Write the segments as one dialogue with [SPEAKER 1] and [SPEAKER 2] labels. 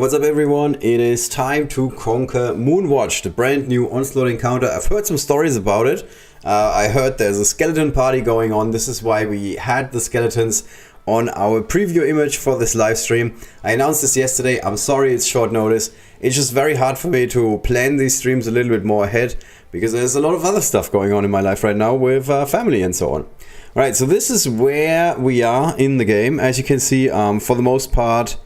[SPEAKER 1] What's up everyone, it is time to conquer Moonwatch, the brand new Onslaught encounter. I've heard some stories about it. I heard there's a skeleton party going on. This is why we had the skeletons on our preview image for this live stream. I announced this yesterday. I'm sorry it's short notice. It's just very hard for me to plan these streams a little bit more ahead because there's a lot of other stuff going on in my life right now with family and so on. Alright, so this is where we are in the game. As you can see, for the most part,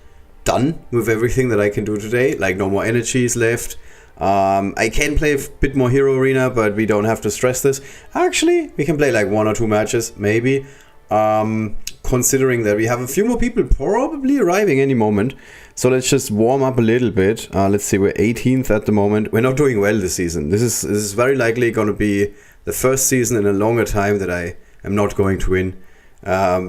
[SPEAKER 1] done with everything that I can do today. Like, no more energies left. I can play a bit more Hero Arena, but we don't have to stress this. Actually, we can play like 1 or 2 matches, maybe. Considering that we have a few more people probably arriving any moment. So let's just warm up a little bit. Let's see, we're 18th at the moment. We're not doing well this season. This is very likely going to be the first season in a longer time that I am not going to win.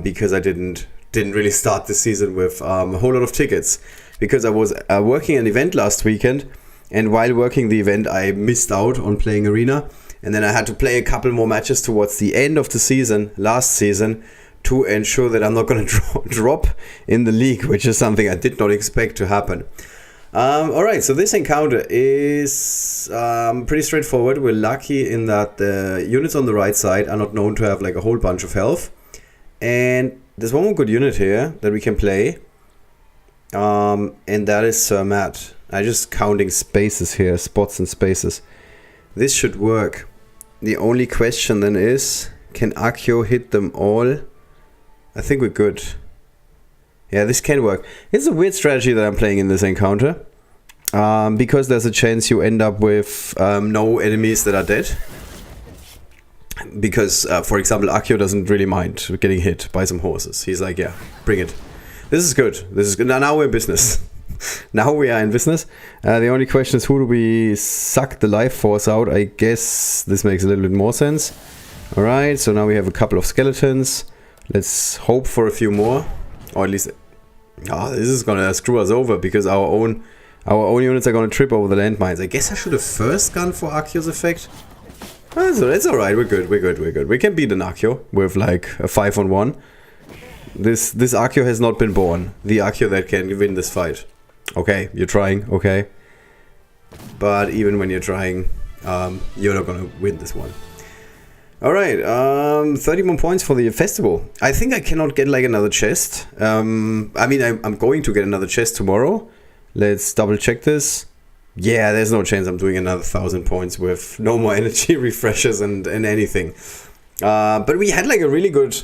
[SPEAKER 1] Because I didn't really start this season with a whole lot of tickets, because I was working an event last weekend, and while working the event I missed out on playing Arena, and then I had to play a couple more matches towards the end of the season, last season, to ensure that I'm not going to drop in the league, which is something I did not expect to happen. Alright, so this encounter is pretty straightforward. We're lucky in that the units on the right side are not known to have like a whole bunch of health, and there's one more good unit here that we can play, and that is Sir Matt. I'm just counting spaces here, spots and spaces. This should work. The only question then is, can Accio hit them all? I think we're good. Yeah, this can work. It's a weird strategy that I'm playing in this encounter, because there's a chance you end up with no enemies that are dead. Because, for example, Accio doesn't really mind getting hit by some horses. He's like, yeah, bring it. This is good. This is good. Now we're in business. Now we are in business. The only question is, who do we suck the life force out? I guess this makes a little bit more sense. Alright, so now we have a couple of skeletons. Let's hope for a few more. Or at least... Oh, this is gonna screw us over, because our own units are gonna trip over the landmines. I guess I should have first gone for Accio's effect. So it's alright, we're good. We can beat an Accio with like a 5-on-1. This Accio has not been born. The Accio that can win this fight. Okay, you're trying, okay. But even when you're trying, you're not gonna win this one. Alright, 31 points for the festival. I think I cannot get like another chest. I mean, I'm going to get another chest tomorrow. Let's double check this. Yeah, there's no chance I'm doing another 1,000 points with no more energy refreshes and anything. But we had like a really good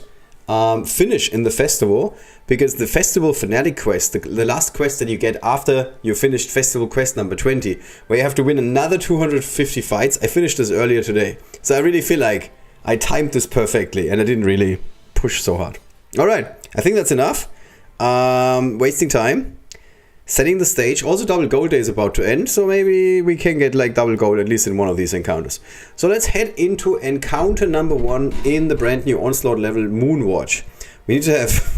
[SPEAKER 1] finish in the festival, because the festival fanatic quest, the last quest that you get after you finished festival quest number 20, where you have to win another 250 fights. I finished this earlier today. So I really feel like I timed this perfectly and I didn't really push so hard. Alright, I think that's enough. Wasting time. Setting the stage. Also, double gold day is about to end, so maybe we can get like double gold at least in one of these encounters. So let's head into encounter number 1 in the brand new Onslaught level Moonwatch. We need to have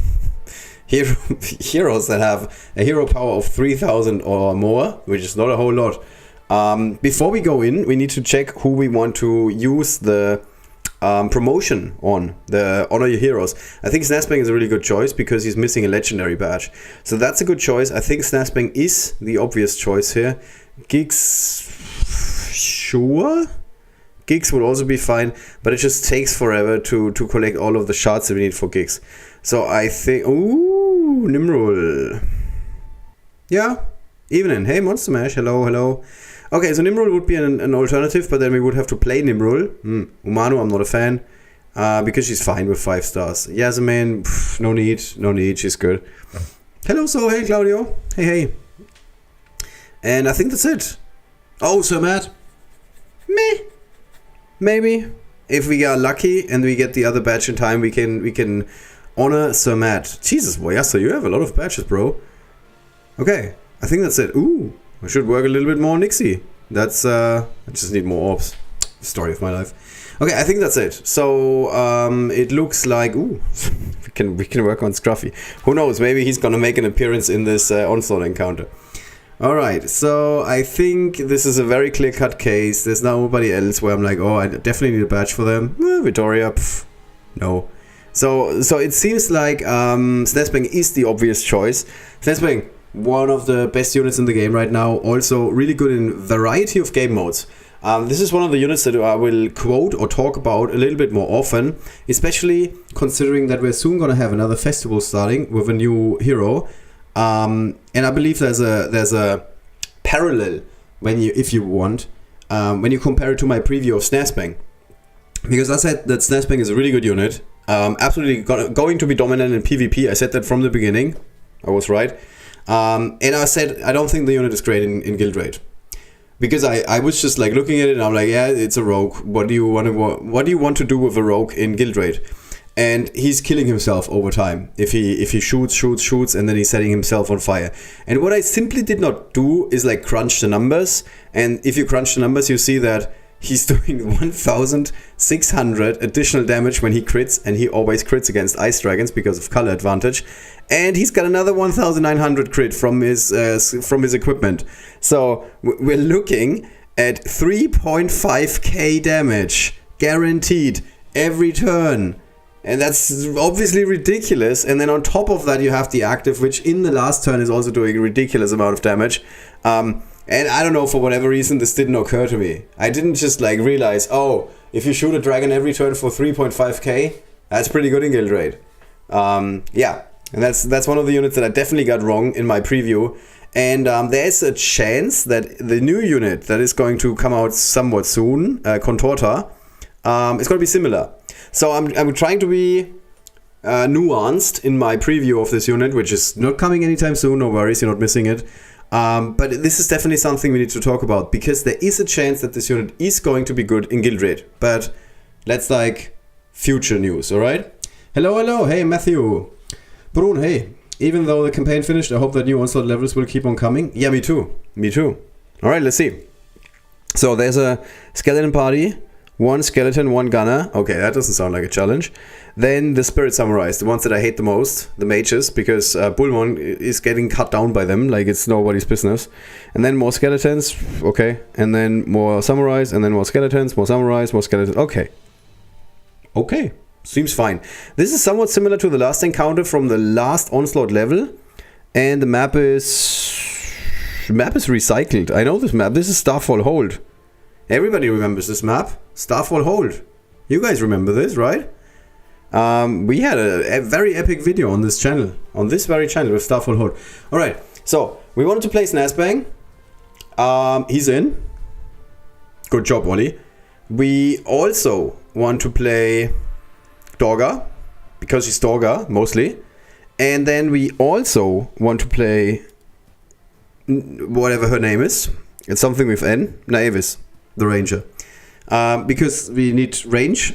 [SPEAKER 1] heroes that have a hero power of 3,000 or more, which is not a whole lot. Before we go in, we need to check who we want to use the promotion on, the honor your heroes. I think Snazbang is a really good choice because he's missing a legendary badge. So that's a good choice. I think Snazbang is the obvious choice here. Giggs, sure. Giggs would also be fine, but it just takes forever to collect all of the shards that we need for Giggs. So I think, ooh, Nimrul. Yeah, evening. Hey, Monster Mash, hello. Okay, so Nimrul would be an alternative, but then we would have to play Nimrul. Umanu, I'm not a fan, because she's fine with 5 stars. Yasmin, no need, she's good. Hello, so hey Claudio, hey. And I think that's it. Oh, Sir Matt. Meh. Maybe. If we are lucky and we get the other badge in time, we can honor Sir Matt. Jesus, boy, so you have a lot of badges, bro. Okay, I think that's it. Ooh. I should work a little bit more on Nixie. That's, I just need more orbs. Story of my life. Okay, I think that's it. So, it looks like, ooh, we can work on Scruffy. Who knows, maybe he's gonna make an appearance in this Onslaught encounter. Alright, so I think this is a very clear-cut case. There's nobody else where I'm like, oh, I definitely need a badge for them. Victoria, no. So it seems like Snazbang is the obvious choice. Snazbang, one of the best units in the game right now. Also really good in variety of game modes. This is one of the units that I will quote or talk about a little bit more often, especially considering that we're soon going to have another festival starting with a new hero. And I believe there's a parallel when you, if you want, when you compare it to my preview of Snazbang. Because I said that Snazbang is a really good unit, absolutely going to be dominant in PvP. I said that from the beginning. I was right. And I said I don't think the unit is great in guild raid. Because I was just like looking at it and I'm like, yeah, it's a rogue. What do you want to do with a rogue in guild raid? And he's killing himself over time. If he shoots, and then he's setting himself on fire. And what I simply did not do is like crunch the numbers. And if you crunch the numbers, you see that he's doing 1,600 additional damage when he crits, and he always crits against ice dragons because of color advantage. And he's got another 1,900 crit from his equipment. So we're looking at 3.5k damage guaranteed every turn. And that's obviously ridiculous. And then on top of that, you have the active, which in the last turn is also doing a ridiculous amount of damage. And I don't know, for whatever reason, this didn't occur to me. I didn't just like realize, oh, if you shoot a dragon every turn for 3.5k, that's pretty good in guild raid. Yeah, and that's one of the units that I definitely got wrong in my preview. And there's a chance that the new unit that is going to come out somewhat soon, Contorta, is going to be similar. So I'm trying to be nuanced in my preview of this unit, which is not coming anytime soon. No worries, you're not missing it. But this is definitely something we need to talk about, because there is a chance that this unit is going to be good in guild raid. But that's like future news, alright? Hello, hey Matthew. Brun, hey. Even though the campaign finished, I hope that new Onslaught levels will keep on coming. Yeah, me too. Alright, let's see. So there's a skeleton party. One skeleton, one gunner. Okay, that doesn't sound like a challenge. Then the spirit samurais, the ones that I hate the most, the mages, because Bullmon is getting cut down by them like it's nobody's business. And then more skeletons, okay. And then more samurais, and then more skeletons, more samurais, more skeletons. Okay, seems fine. This is somewhat similar to the last encounter from the last Onslaught level. And the map is recycled. I know this map. This is Starfall Hold. Everybody remembers this map. Starfall Hold. You guys remember this, right? We had a very epic video on this channel. On this very channel with Starfall Hold. Alright, so we wanted to play Snazbang. He's in. Good job, Ollie. We also want to play Dorga, because he's Dorga, mostly. And then we also want to play whatever her name is. It's something with N. Naevis, the ranger. Because we need range.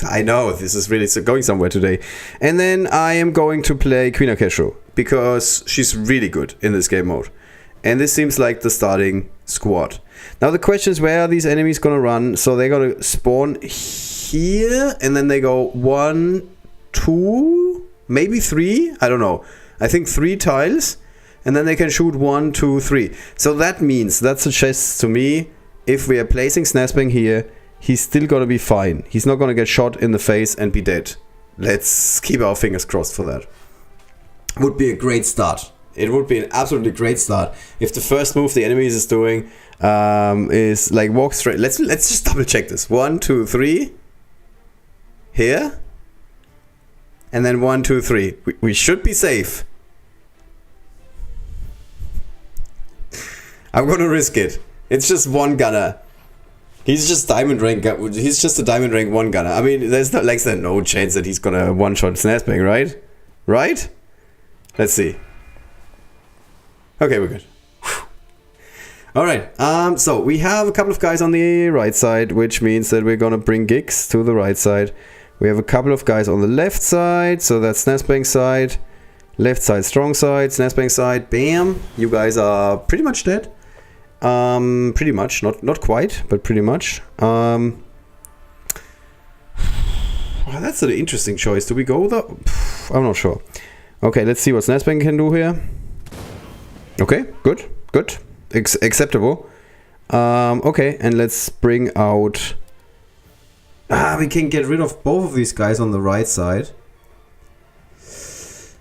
[SPEAKER 1] I know, this is really going somewhere today. And then I am going to play Queen Akesho, because she's really good in this game mode. And this seems like the starting squad. Now the question is, where are these enemies going to run? So they're going to spawn here, and then they go 1, 2, maybe 3? I don't know. I think 3 tiles. And then they can shoot 1, 2, 3. So that means, that suggests to me, if we are placing Snazbang here, he's still gonna be fine. He's not gonna get shot in the face and be dead. Let's keep our fingers crossed for that. Would be a great start. It would be an absolutely great start if the first move the enemies is doing is like walk straight. Let's just double check this. 1, 2, 3. Here. And then 1, 2, 3. We should be safe. I'm gonna risk it. It's just one gunner. He's just diamond rank. He's just a diamond rank 1 gunner. I mean, there's no chance that he's gonna one-shot Snazbang, right? Right? Let's see. Okay, we're good. Alright, so we have a couple of guys on the right side, which means that we're gonna bring gigs to the right side. We have a couple of guys on the left side, so that's Snazbang side. Left side, strong side, Snazbang side. Bam! You guys are pretty much dead. Pretty much, not quite, but pretty much. Well, that's an interesting choice. Do we go though? I'm not sure. Okay, let's see what Snazbang can do here. Okay, good. Acceptable. Okay, and let's bring out... we can get rid of both of these guys on the right side.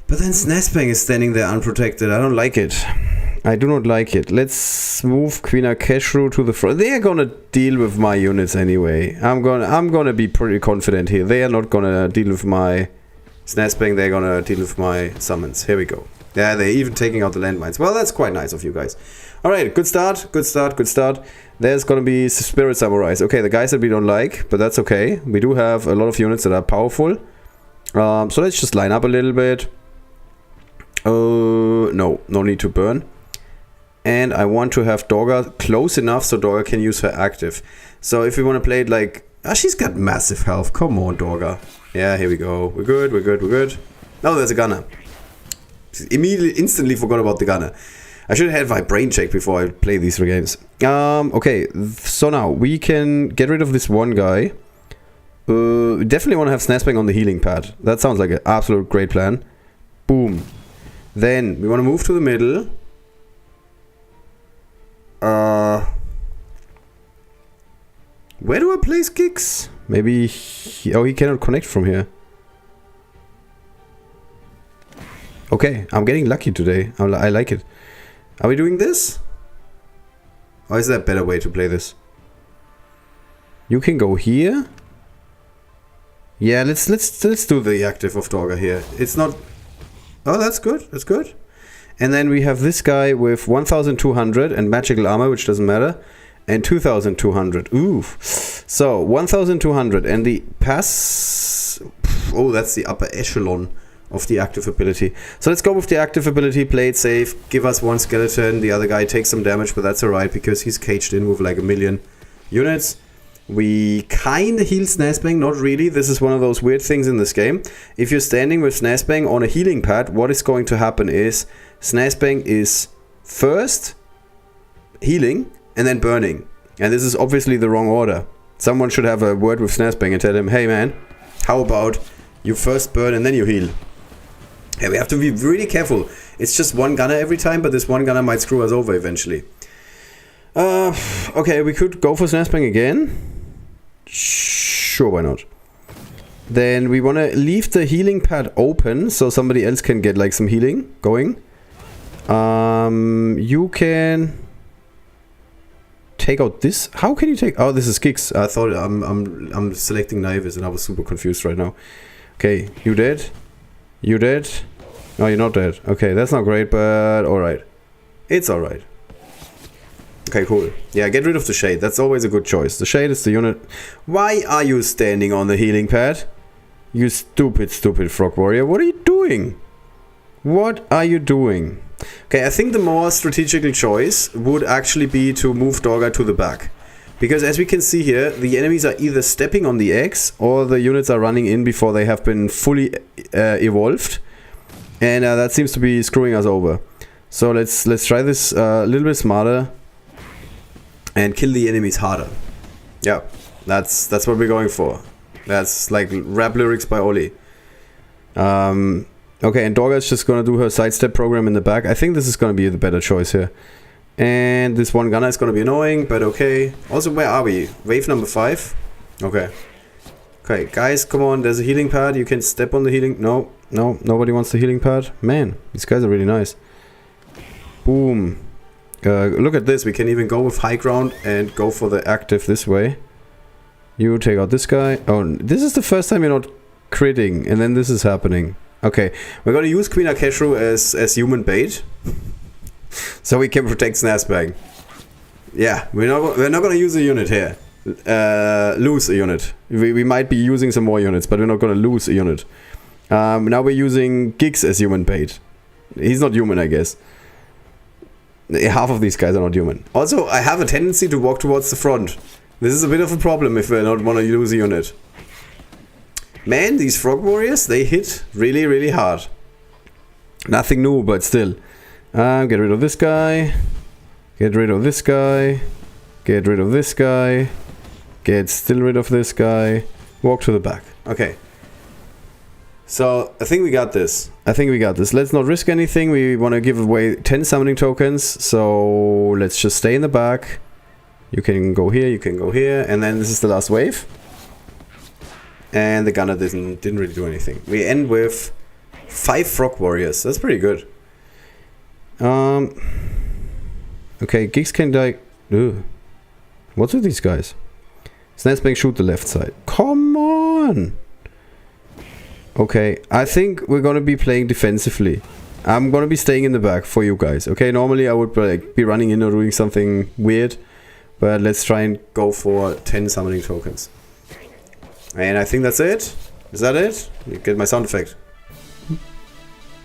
[SPEAKER 1] But then Snazbang is standing there unprotected. I don't like it. I do not like it. Let's move Queen Akeshru to the front. They are gonna deal with my units anyway. I'm gonna be pretty confident here. They are not gonna deal with my Snazbang. They're gonna deal with my summons. Here we go. Yeah, they're even taking out the landmines. Well, that's quite nice of you guys. Alright, good start, good start, good start. There's gonna be Spirit Samurais. Okay, the guys that we don't like, but that's okay. We do have a lot of units that are powerful. So let's just line up a little bit. No need to burn. And I want to have Dorga close enough so Dorga can use her active. So if we want to play it like... Ah, she's got massive health. Come on, Dorga. Yeah, here we go. We're good, we're good, we're good. Oh, there's a gunner. Instantly forgot about the gunner. I should have had my brain check before I play these 3 games. Okay, so now we can get rid of this one guy. Definitely want to have Snazbang on the healing pad. That sounds like an absolute great plan. Boom. Then we want to move to the middle. Where do I place Gix? Maybe... oh, he cannot connect from here. Okay, I'm getting lucky today. I like it. Are we doing this? Or is there a better way to play this? You can go here. Yeah, let's do the active of Dorga here. It's not... oh, that's good. That's good. And then we have this guy with 1200 and magical armor, which doesn't matter. And 2200. Ooh. So, 1200 and the pass... oh, that's the upper echelon of the active ability. So let's go with the active ability, play it safe, give us 1 skeleton, the other guy takes some damage, but that's alright because he's caged in with like 1,000,000 units. We kinda heal Snazbang, not really. This is one of those weird things in this game. If you're standing with Snazbang on a healing pad, what is going to happen is Snazbang is first healing and then burning. And this is obviously the wrong order. Someone should have a word with Snazbang and tell him, hey man, how about you first burn and then you heal? Yeah, we have to be really careful. It's just 1 gunner every time, but this 1 gunner might screw us over eventually. Okay, we could go for Snazbang again. Sure, why not? Then we want to leave the healing pad open so somebody else can get like some healing going. You can take out this. How can you take? Oh, this is Gix. I thought I'm selecting Naivis and I was super confused right now. Okay, you dead? You dead? No, you're not dead. Okay, that's not great, but alright. It's alright. Okay, cool. Yeah, get rid of the shade. That's always a good choice. The shade is the unit. Why are you standing on the healing pad? You stupid, stupid frog warrior. What are you doing? What are you doing? Okay, I think the more strategical choice would actually be to move Dorga to the back. Because as we can see here, the enemies are either stepping on the eggs or the units are running in before they have been fully evolved. And that seems to be screwing us over. So let's try this a little bit smarter and kill the enemies harder. Yeah, that's what we're going for. That's like rap lyrics by Oli. Okay, and Dorga is just gonna do her sidestep program in the back. I think this is gonna be the better choice here. And this 1 gunner is gonna be annoying, but okay. Also, where are we? Wave number 5? Okay. Okay, guys, come on, there's a healing pad. You can step on the healing. No, nobody wants the healing pad. Man, these guys are really nice. Boom. Look at this. We can even go with high ground and go for the active this way. You take out this guy. Oh, this is the first time you're not critting, and then this is happening. Okay, we're gonna use Queen Akeshru as human bait. So we can protect Snazbang. Yeah, we're not gonna use a unit here. Lose a unit. We might be using some more units, but we're not gonna lose a unit. Now we're using Gix as human bait. He's not human, I guess. Half of these guys are not human. Also, I have a tendency to walk towards the front. This is a bit of a problem if we don't want to use a unit. Man, these frog warriors, they hit really, really hard. Nothing new, but still. Get rid of this guy. Get rid of this guy. Get rid of this guy. Get still rid of this guy. Walk to the back. Okay. So, I think we got this. I think we got this. Let's not risk anything. We want to give away 10 summoning tokens. So, let's just stay in the back. You can go here, you can go here. And then this is the last wave. And the gunner didn't really do anything. We end with 5 frog warriors. That's pretty good. Okay, gigs can die. Ugh. What's with these guys? Snapsbank shoot the left side. Come on! Okay, I think we're gonna be playing defensively. I'm gonna be staying in the back for you guys. Okay, normally I would like, be running in or doing something weird. But let's try and go for 10 summoning tokens. And I think that's it. Is that it? You get my sound effect.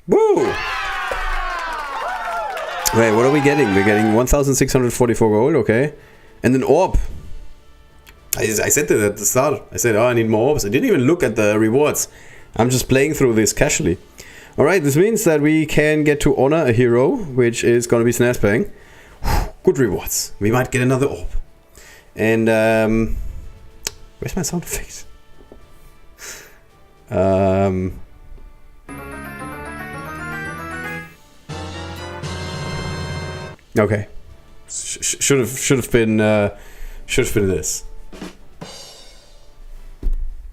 [SPEAKER 1] Woo! Wait, what are we getting? We're getting 1,644 gold, okay. And an orb. I said that at the start. I said, oh, I need more orbs. I didn't even look at the rewards. I'm just playing through this casually. Alright, this means that we can get to honor a hero, which is gonna be Snapsbank. Good rewards. We might get another orb. And, where's my sound effect? Okay. Should have been this.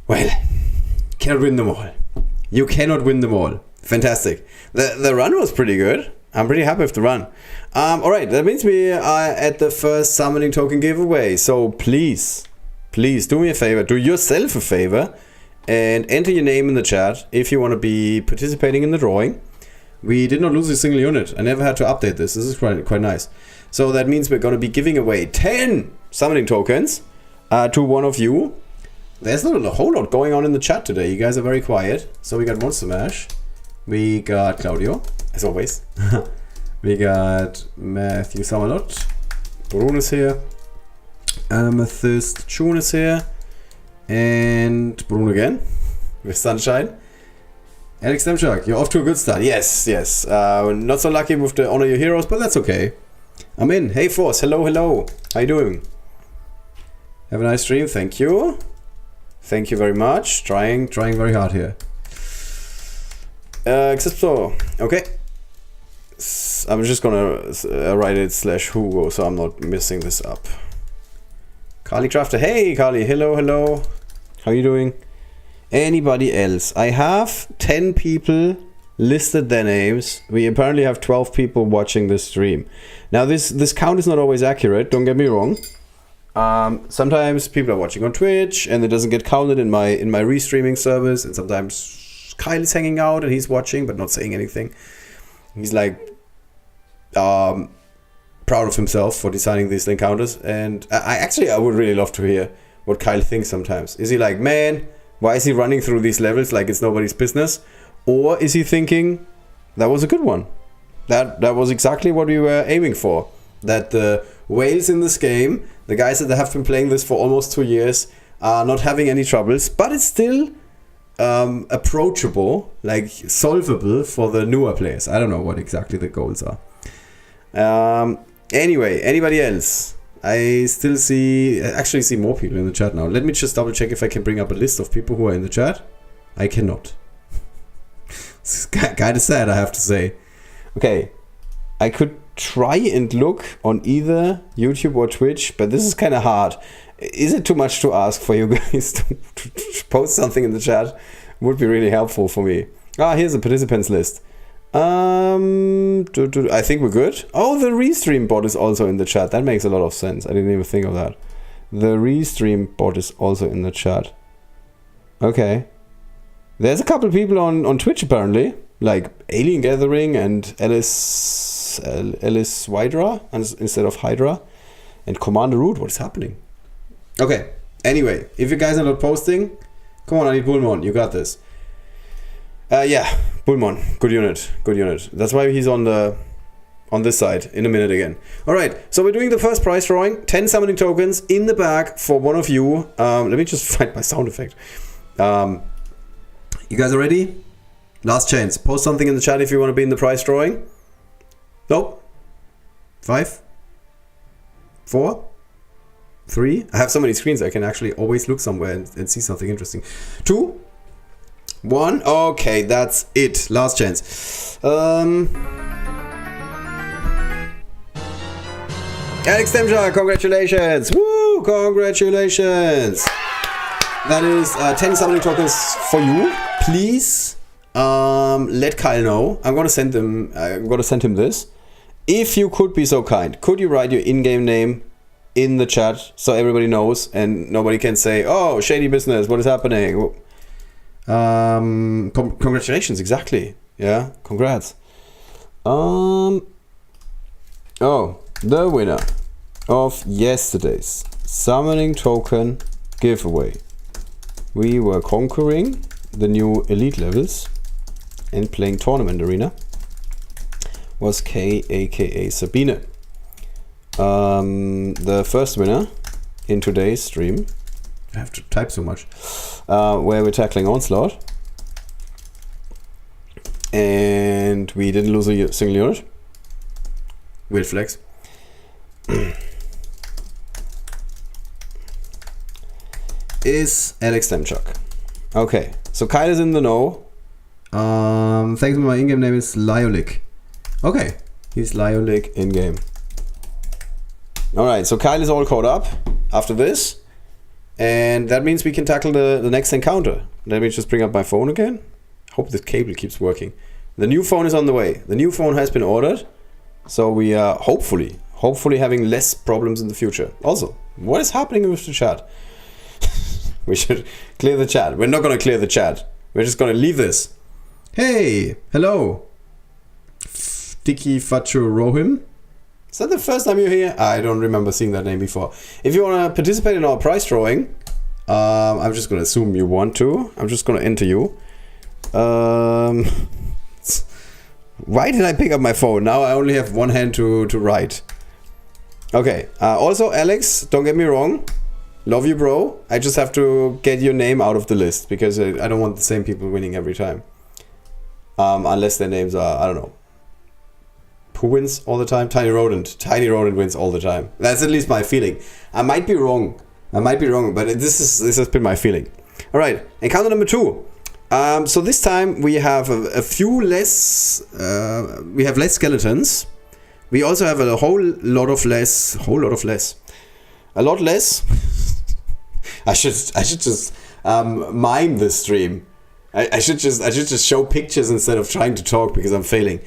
[SPEAKER 1] Well, cannot win them all. You cannot win them all. Fantastic. The run was pretty good. I'm pretty happy with the run. Alright, that means we are at the first summoning token giveaway. So please do me a favor. Do yourself a favor. And enter your name in the chat if you want to be participating in the drawing. We did not lose a single unit. I never had to update this. This is quite nice. So that means we're going to be giving away 10 summoning tokens to one of you. There's not a whole lot going on in the chat today. You guys are very quiet. So we got Monster Mash. We got Claudio, as always. We got Matthew Summerlot. Brun is here. Amethyst Chun is here. And Brun again. With Sunshine. Alex Demchuk, you're off to a good start. Yes. Not so lucky with the Honor Your Heroes, but that's okay. I'm in. Hey Force, hello. How you doing? Have a nice stream, thank you. Thank you very much. Trying very hard here. Excepto. Okay. I'm just gonna write it /Hugo so I'm not messing this up. Carly Crafter. Hey Carly, hello. How you doing? Anybody else? I have 10 people listed their names. We apparently have 12 people watching this stream. Now this count is not always accurate, don't get me wrong. Sometimes people are watching on Twitch and it doesn't get counted in my restreaming service, and sometimes Kyle is hanging out and he's watching but not saying anything. He's like proud of himself for designing these encounters, and I would really love to hear what Kyle thinks sometimes. Is he like, man, why is he running through these levels like it's nobody's business? Or is he thinking, that was a good one? That was exactly what we were aiming for. That the whales in this game, the guys that have been playing this for almost 2 years, are not having any troubles, but it's still approachable, like solvable for the newer players. I don't know what exactly the goals are. Anyway, anybody else? I still actually see more people in the chat now. Let me just double check if I can bring up a list of people who are in the chat. I cannot. It's kind of sad, I have to say. Okay, I could try and look on either YouTube or Twitch, but this is kind of hard. Is it too much to ask for you guys to post something in the chat? Would be really helpful for me. Here's the participants list. I think we're good. Oh, the Restream bot is also in the chat. That makes a lot of sense. I didn't even think of that. The Restream bot is also in the chat. Okay. There's a couple people on Twitch apparently. Like Alien Gathering and Alice Hydra instead of Hydra. And Commander Root. What is happening? Okay. Anyway, if you guys are not posting, come on, I need Bullmon. You got this. Yeah, Bullmon. Good unit. That's why he's on this side in a minute again. Alright, so we're doing the first prize drawing. 10 summoning tokens in the bag for one of you. Let me just find my sound effect. You guys are ready? Last chance. Post something in the chat if you want to be in the prize drawing. Nope. 5, 4, 3. I have so many screens I can actually always look somewhere and see something interesting. 2, 1. Okay, that's it. Last chance. Alex Demja, congratulations! Woo! Congratulations! That is 10 summoning tokens for you. Please let Kyle know. I'm gonna send him this. If you could be so kind, could you write your in-game name in the chat so everybody knows and nobody can say, "Oh, shady business, what is happening?" Congratulations, exactly. Yeah, congrats. Oh, the winner of yesterday's summoning token giveaway. We were conquering the new elite levels and playing tournament arena. Was K, aka Sabine. The first winner in today's stream. I have to type so much. Where we're tackling Onslaught. And we didn't lose a single unit. Weird flex. Is Alex Demchuk. Okay, so Kyle is in the know. Thanks, my in-game name is Lyolik. Okay, he's Lyolik in-game. Alright, so Kyle is all caught up after this. And that means we can tackle the next encounter. Let me just bring up my phone again. Hope this cable keeps working. The new phone is on the way. The new phone has been ordered. So we are hopefully having less problems in the future. Also, what is happening with the chat? We should clear the chat. We're not going to clear the chat. We're just going to leave this. Hey, hello. Dicky Facho Rohim. Is that the first time you're here? I don't remember seeing that name before. If you want to participate in our prize drawing, I'm just going to assume you want to. I'm just going to enter you. Why did I pick up my phone? Now I only have one hand to write. Okay. Also, Alex, don't get me wrong. Love you, bro. I just have to get your name out of the list because I don't want the same people winning every time. Unless their names are, I don't know. Who wins all the time? Tiny Rodent. Tiny Rodent wins all the time. That's at least my feeling. I might be wrong, but this has been my feeling. All right, encounter number 2. So this time we have a few less. We have less skeletons. We also have a lot less. I should just mime this stream. I should just show pictures instead of trying to talk because I'm failing.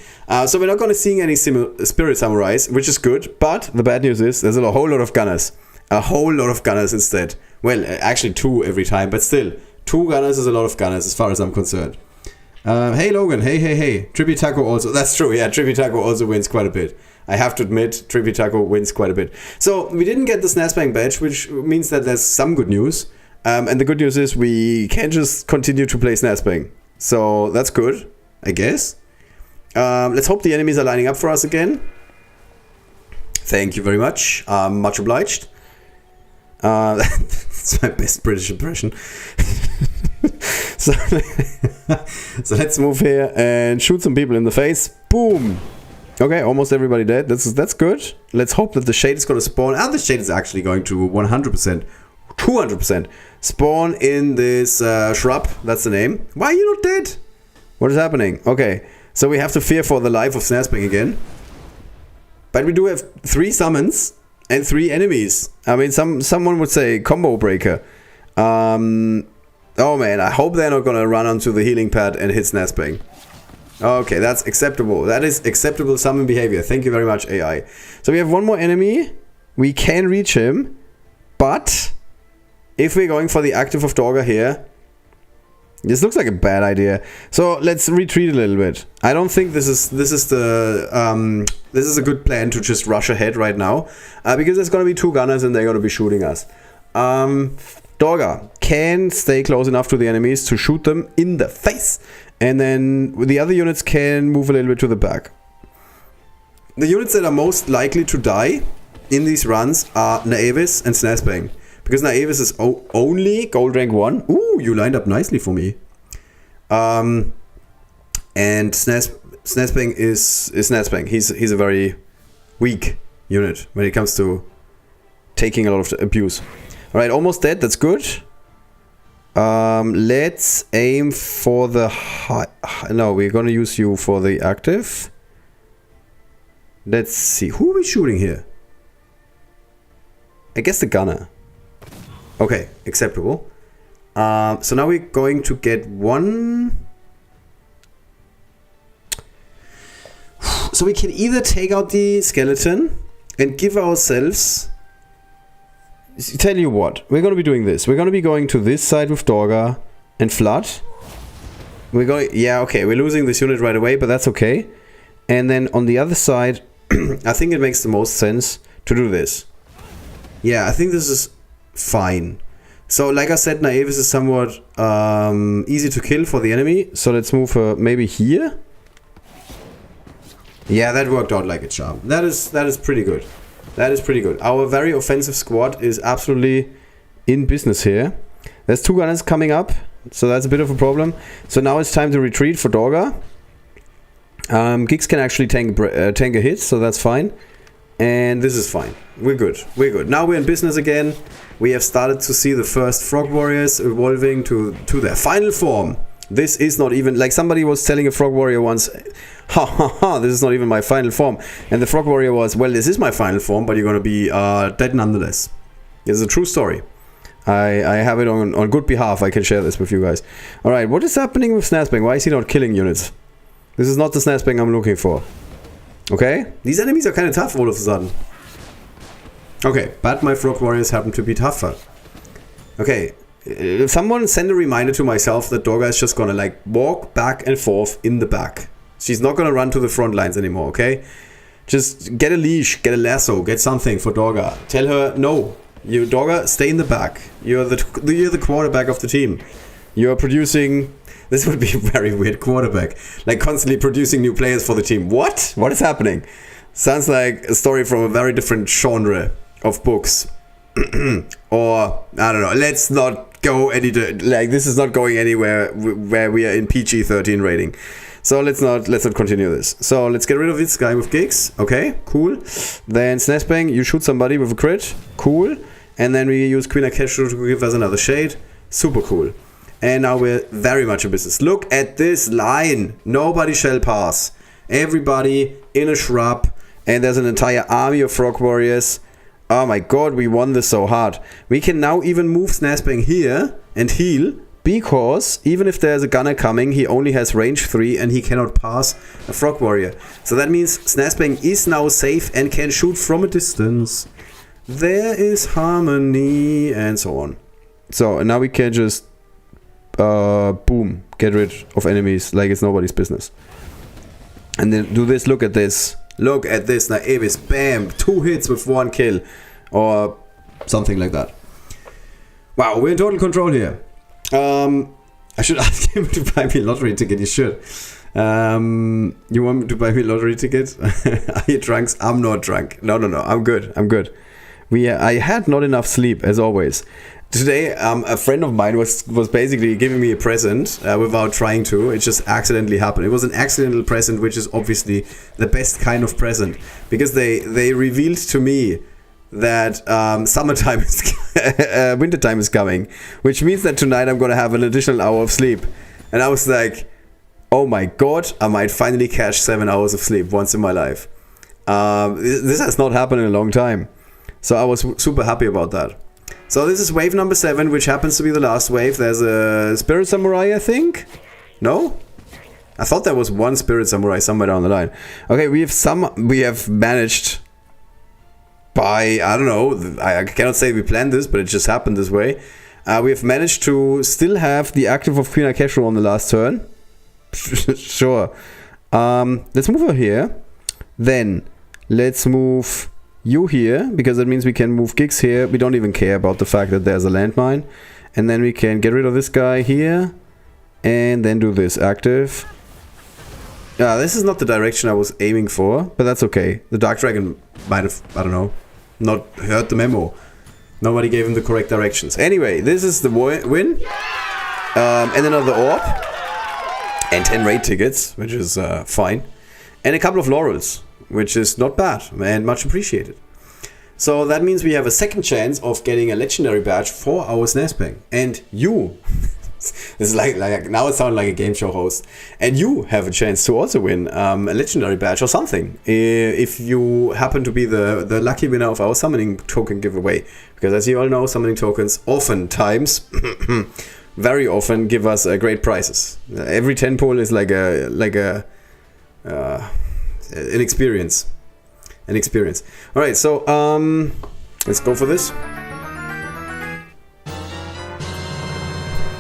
[SPEAKER 1] So we're not going to see any spirit samurais, which is good. But the bad news is there's a whole lot of gunners. A whole lot of gunners instead. Well, actually 2 every time, but still 2 gunners is a lot of gunners as far as I'm concerned. Hey Logan, hey. Trippy Taco also. That's true. Yeah, Trippy Taco also wins quite a bit. I have to admit, Trippy Taco wins quite a bit. So we didn't get the Snazbang badge, which means that there's some good news. And the good news is we can just continue to play Snazbang. So that's good, I guess. Let's hope the enemies are lining up for us again. Thank you very much. Much obliged. That's my best British impression. So let's move here and shoot some people in the face. Boom. Okay, almost everybody dead. That's good. Let's hope that the shade is going to spawn. And the shade is actually going to 100%, 200% spawn in this shrub. That's the name. Why are you not dead? What is happening? Okay, so we have to fear for the life of Snazbang again. But we do have 3 summons and 3 enemies. I mean, someone would say combo breaker. Oh man, I hope they're not going to run onto the healing pad and hit Snazbang. Okay, that's acceptable. That is acceptable summon behavior. Thank you very much, AI. So we have 1 more enemy. We can reach him. But if we're going for the active of Dorga here, this looks like a bad idea. So let's retreat a little bit. I don't think this is a good plan to just rush ahead right now, because there's going to be 2 gunners and they're going to be shooting us. Dorga can stay close enough to the enemies to shoot them in the face. And then the other units can move a little bit to the back. The units that are most likely to die in these runs are Naevis and Snazbang. Because Naevis is only gold rank 1. Ooh, you lined up nicely for me. And Snazbang is Snazbang. He's a very weak unit when it comes to taking a lot of abuse. Alright, almost dead. That's good. Let's aim for the high. No, we're gonna use you for the active. Let's see. Who are we shooting here? I guess the gunner. Okay, acceptable. So now we're going to get 1 So we can either take out the skeleton and give ourselves... Tell you what, we're going to be doing this. We're going to be going to this side with Dorga and Flood. We're going... Yeah, okay, we're losing this unit right away, but that's okay. And then on the other side, I think it makes the most sense to do this. Yeah, I think this is fine. So, like I said, Naevis is somewhat easy to kill for the enemy. So let's move her maybe here. Yeah, that worked out like a charm. That is pretty good. That is pretty good. Our very offensive squad is absolutely in business here. There's 2 gunners coming up, so that's a bit of a problem. So now it's time to retreat for Dorga. Giggs can actually tank a hit, so that's fine. And this is fine. We're good. We're good. Now we're in business again. We have started to see the first Frog Warriors evolving to their final form. This is not even... Like somebody was telling a Frog Warrior once, ha ha ha, this is not even my final form. And the Frog Warrior was, well, this is my final form, but you're going to be dead nonetheless. It's a true story. I have it on good behalf. I can share this with you guys. Alright, what is happening with Snazbang? Why is he not killing units? This is not the Snazbang I'm looking for. Okay? These enemies are kind of tough all of a sudden. Okay, but my Frog Warriors happen to be tougher. Okay, someone send a reminder to myself that Dorga is just gonna like walk back and forth in the back. She's not gonna run to the front lines anymore, okay? Just get a leash, get a lasso, get something for Dorga. Tell her, no, you Dorga, stay in the back. You're the quarterback of the team. You're producing... This would be a very weird quarterback. Like constantly producing new players for the team. What? What is happening? Sounds like a story from a very different genre of books. Or, I don't know, let's not go any... Like, this is not going anywhere where we are in PG-13 rating. So let's not continue this. So let's get rid of this guy with Giggs. Okay, cool. Then Snazbang, you shoot somebody with a crit. Cool. And then we use Queen Akeshu to give us another shade. Super cool. And now we're very much in business. Look at this line. Nobody shall pass. Everybody in a shrub. And there's an entire army of Frog Warriors. Oh my god, we won this so hard. We can now even move Snazbang here and heal. Because even if there's a gunner coming, he only has range 3 and he cannot pass a Frog Warrior. So that means Snazbang is now safe and can shoot from a distance. There is harmony and so on. So now we can just... boom, get rid of enemies like it's nobody's business. And then do this, look at this. Look at this, Naevis, bam, 2 hits with 1 kill. Or something like that. Wow, we're in total control here. I should ask him to buy me a lottery ticket, you should. You want me to buy me a lottery ticket? Are you drunk? I'm not drunk. No, I'm good, I had not enough sleep, as always. Today, a friend of mine was basically giving me a present without trying to. It just accidentally happened. It was an accidental present, which is obviously the best kind of present. Because they revealed to me that summertime is wintertime is coming. Which means that tonight I'm going to have an additional hour of sleep. And I was like, oh my god, I might finally catch 7 hours of sleep once in my life. This has not happened in a long time. So I was super happy about that. So this is wave number 7, which happens to be the last wave. There's a Spirit Samurai, I think? No? I thought there was one Spirit Samurai somewhere down the line. Okay, we have managed by, I don't know, I cannot say we planned this, but it just happened this way. We have managed to still have the active of Queen Akeshu on the last turn. Sure. Let's move her here. Then, let's move... you here, because that means we can move Giggs here. We don't even care about the fact that there's a landmine. And then we can get rid of this guy here. And then do this active. This is not the direction I was aiming for, but that's okay. The Dark Dragon might have, I don't know, not heard the memo. Nobody gave him the correct directions. Anyway, this is the win. And another orb. And 10 raid tickets, which is fine. And a couple of laurels, which is not bad and much appreciated. So that means we have a second chance of getting a legendary badge for our Snazbang. And you, this is like now it sounds like a game show host, and you have a chance to also win a legendary badge or something if you happen to be the lucky winner of our summoning token giveaway. Because as you all know, summoning tokens oftentimes, very often, give us great prizes. Every 10 pull is like a an experience. An experience. All right, so let's go for this.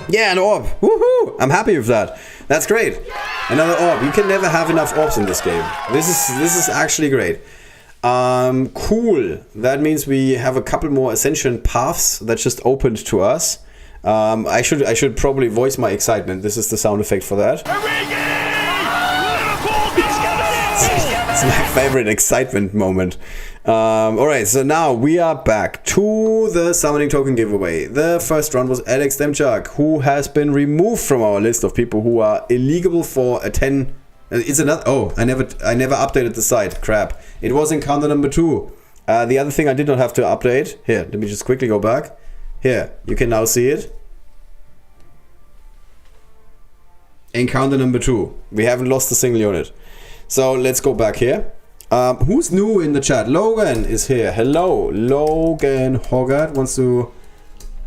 [SPEAKER 1] Yeah, an orb. Woohoo! I'm happy with that. That's great. Another orb. You can never have enough orbs in this game. This is actually great. Cool. That means we have a couple more ascension paths that just opened to us. I should probably voice my excitement. This is the sound effect for that. It's my favorite excitement moment. Alright, so now we are back to the summoning token giveaway. The first one was Alex Demchak, who has been removed from our list of people who are eligible for a 10. It's another. Oh, I never updated the site. Crap. It was encounter number 2. The other thing I did not have to update. Here, let me just quickly go back. Here, you can now see it. Encounter number 2. We haven't lost a single unit. So let's go back here. Who's new in the chat? Logan is here. Hello. Logan Hogarth wants to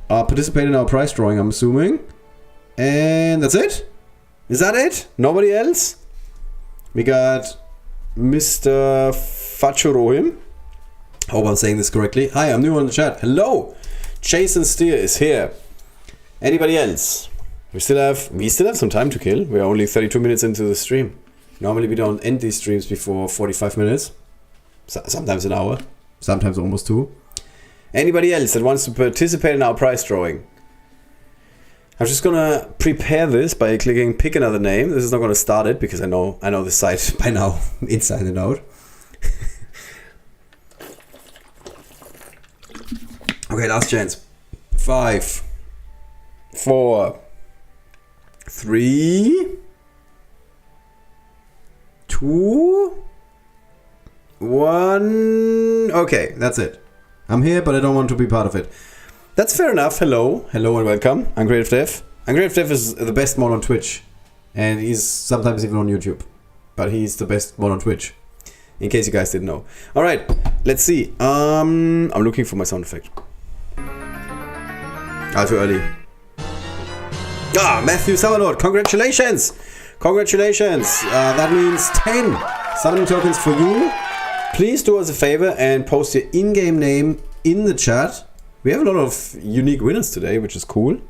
[SPEAKER 1] participate in our prize drawing, I'm assuming. And that's it? Is that it? Nobody else? We got Mr. Fachurohim. Hope I'm saying this correctly. Hi, I'm new on the chat. Hello. Jason Steer is here. Anybody else? We still have some time to kill. We're only 32 minutes into the stream. Normally we don't end these streams before 45 minutes. Sometimes an hour. Sometimes almost 2. Anybody else that wants to participate in our prize drawing? I'm just gonna prepare this by clicking pick another name. This is not gonna start it because I know the site by now inside and out. Okay, last chance. 5, 4, 3, 2, 1. Okay, that's it. I'm here, but I don't want to be part of it. That's fair enough. Hello and welcome. I'm Creative Dev. And Creative Dev is the best mod on Twitch. And he's sometimes even on YouTube. But he's the best mod on Twitch. In case you guys didn't know. Alright, let's see. I'm looking for my sound effect. Too early. Matthew Summerlord, congratulations! Congratulations! That means 10 summoning tokens for you. Please do us a favor and post your in-game name in the chat. We have a lot of unique winners today, which is cool.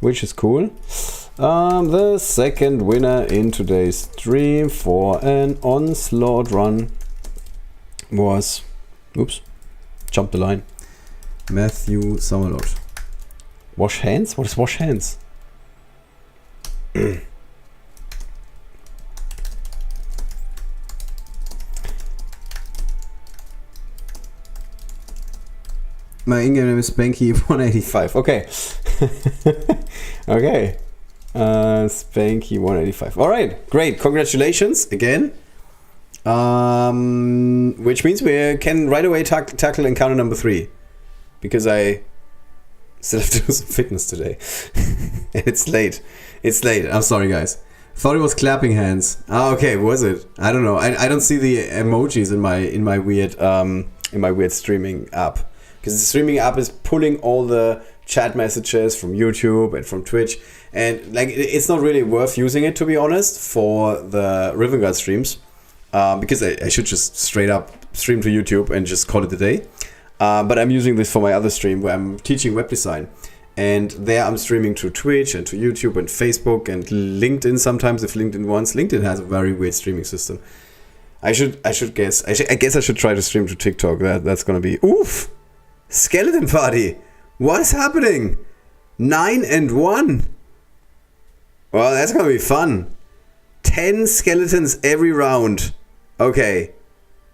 [SPEAKER 1] The second winner in today's stream for an Onslaught run was... Oops. Jumped the line. Matthew Summerlord. Wash hands? What is wash hands? My in-game name is Spanky185. Okay. Okay. Spanky185. Alright, great. Congratulations again. Which means we can right away tackle encounter number 3. Because I still have to do some fitness today. And it's late. It's late. I'm sorry, guys. Thought it was clapping hands. Okay, was it? I don't know. I don't see the emojis in my weird streaming app. Because the streaming app is pulling all the chat messages from YouTube and from Twitch. And like it's not really worth using it, to be honest, for the Riven Guard streams. Because I should just straight up stream to YouTube and just call it a day. But I'm using this for my other stream where I'm teaching web design. And there I'm streaming to Twitch and to YouTube and Facebook and LinkedIn sometimes if LinkedIn wants. LinkedIn has a very weird streaming system. I guess I should try to stream to TikTok. That's gonna be oof. Skeleton party. What is happening? 9 and 1. Well, that's gonna be fun. 10 skeletons every round. Okay.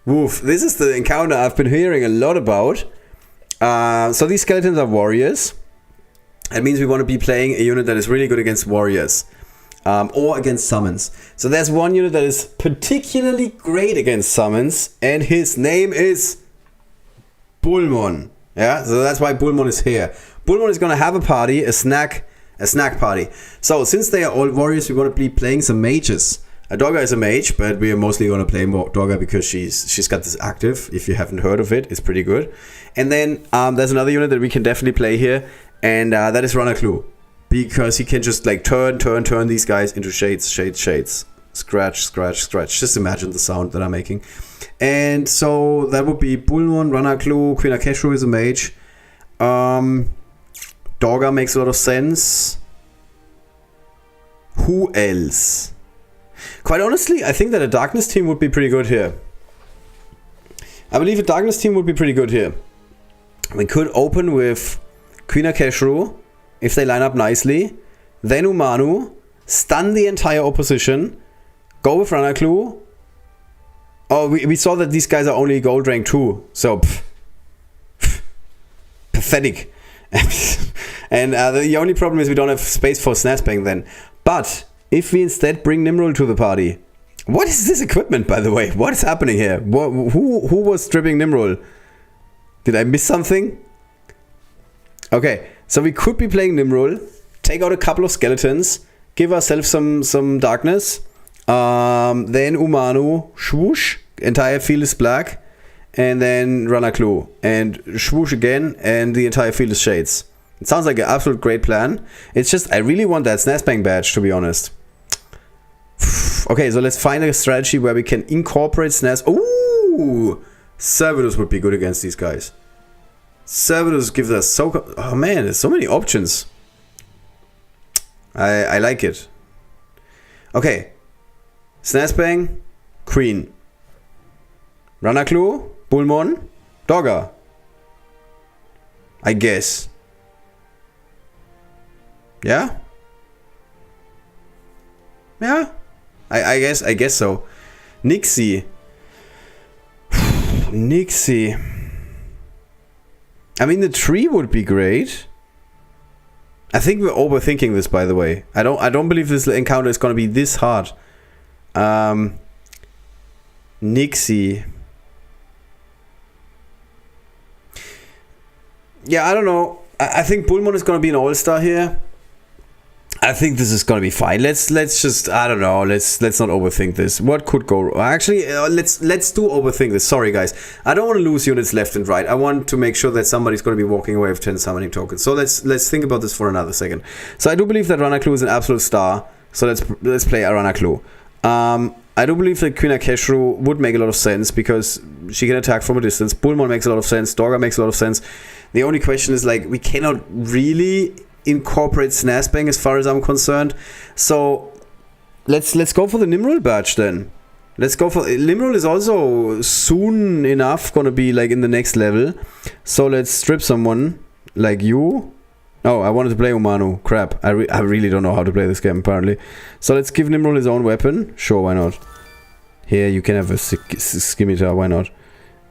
[SPEAKER 1] Woof. This is the encounter I've been hearing a lot about. So these skeletons are warriors. That means we want to be playing a unit that is really good against warriors. Or against summons. So there's one unit that is particularly great against summons. And his name is Bullmon. Yeah, so that's why Bullmon is here. Bullmon is going to have a party, a snack party. So since they are all warriors, we're going to be playing some mages. Dogga is a mage, but we are mostly going to play Dogga because she's got this active. If you haven't heard of it, it's pretty good. And then there's another unit that we can definitely play here, and that is Runner Clue. Because he can just like turn these guys into shades. scratch, scratch, scratch. Just imagine the sound that I'm making. And so that would be Bullmon, Ranaklu, Queen Akeshu is a mage. Dogger makes a lot of sense. Who else? Quite honestly, I think that a Darkness team would be pretty good here. I believe a Darkness team would be pretty good here. We could open with Queen Akeshu, if they line up nicely. Then Umanu, stun the entire opposition. Go with Ranaklu. Oh, we saw that these guys are only gold rank 2. So, pathetic. And the only problem is we don't have space for Snazbang then. But if we instead bring Nimrul to the party. What is this equipment, by the way? What is happening here? Who was stripping Nimrul? Did I miss something? Okay, so we could be playing Nimrul, take out a couple of skeletons, give ourselves some darkness. Then Umanu, swoosh, entire field is black. And then Ranaklu, and swoosh again, and the entire field is shades. It sounds like an absolute great plan. It's just, I really want that Snazbang badge, to be honest. Okay, so let's find a strategy where we can incorporate Snaz. Ooh! Servidus would be good against these guys. Servidus gives us so... Oh man, there's so many options. I like it. Okay. Snazbang, Queen. Ranaklu, Bullmon, Dogger. I guess. Yeah? Yeah? I guess so. Nixie. Nixie. I mean, the tree would be great. I think we're overthinking this, by the way. I don't believe this encounter is gonna be this hard. Nixie. Yeah, I don't know. I think Bullmon is gonna be an all-star here. I think this is gonna be fine. Let's just, I don't know. Let's not overthink this. What could go wrong? Actually, let's do overthink this. Sorry, guys. I don't want to lose units left and right. I want to make sure that somebody's gonna be walking away with 10 summoning tokens. So let's think about this for another second. So I do believe that Ranaklu is an absolute star. So let's play Ranaklu. I do believe that Queen Akeshu would make a lot of sense because she can attack from a distance. Bullmon makes a lot of sense. Dogger makes a lot of sense. The only question is, like, we cannot really incorporate Snazbang as far as I'm concerned. So let's go for the Nimrul badge then. Let's go for... Nimrul is also soon enough gonna be like in the next level. So let's strip someone like you. Oh, I wanted to play Umanu. Crap. I really don't know how to play this game apparently. So let's give Nimrul his own weapon. Sure, why not? Here you can have a scimitar, why not?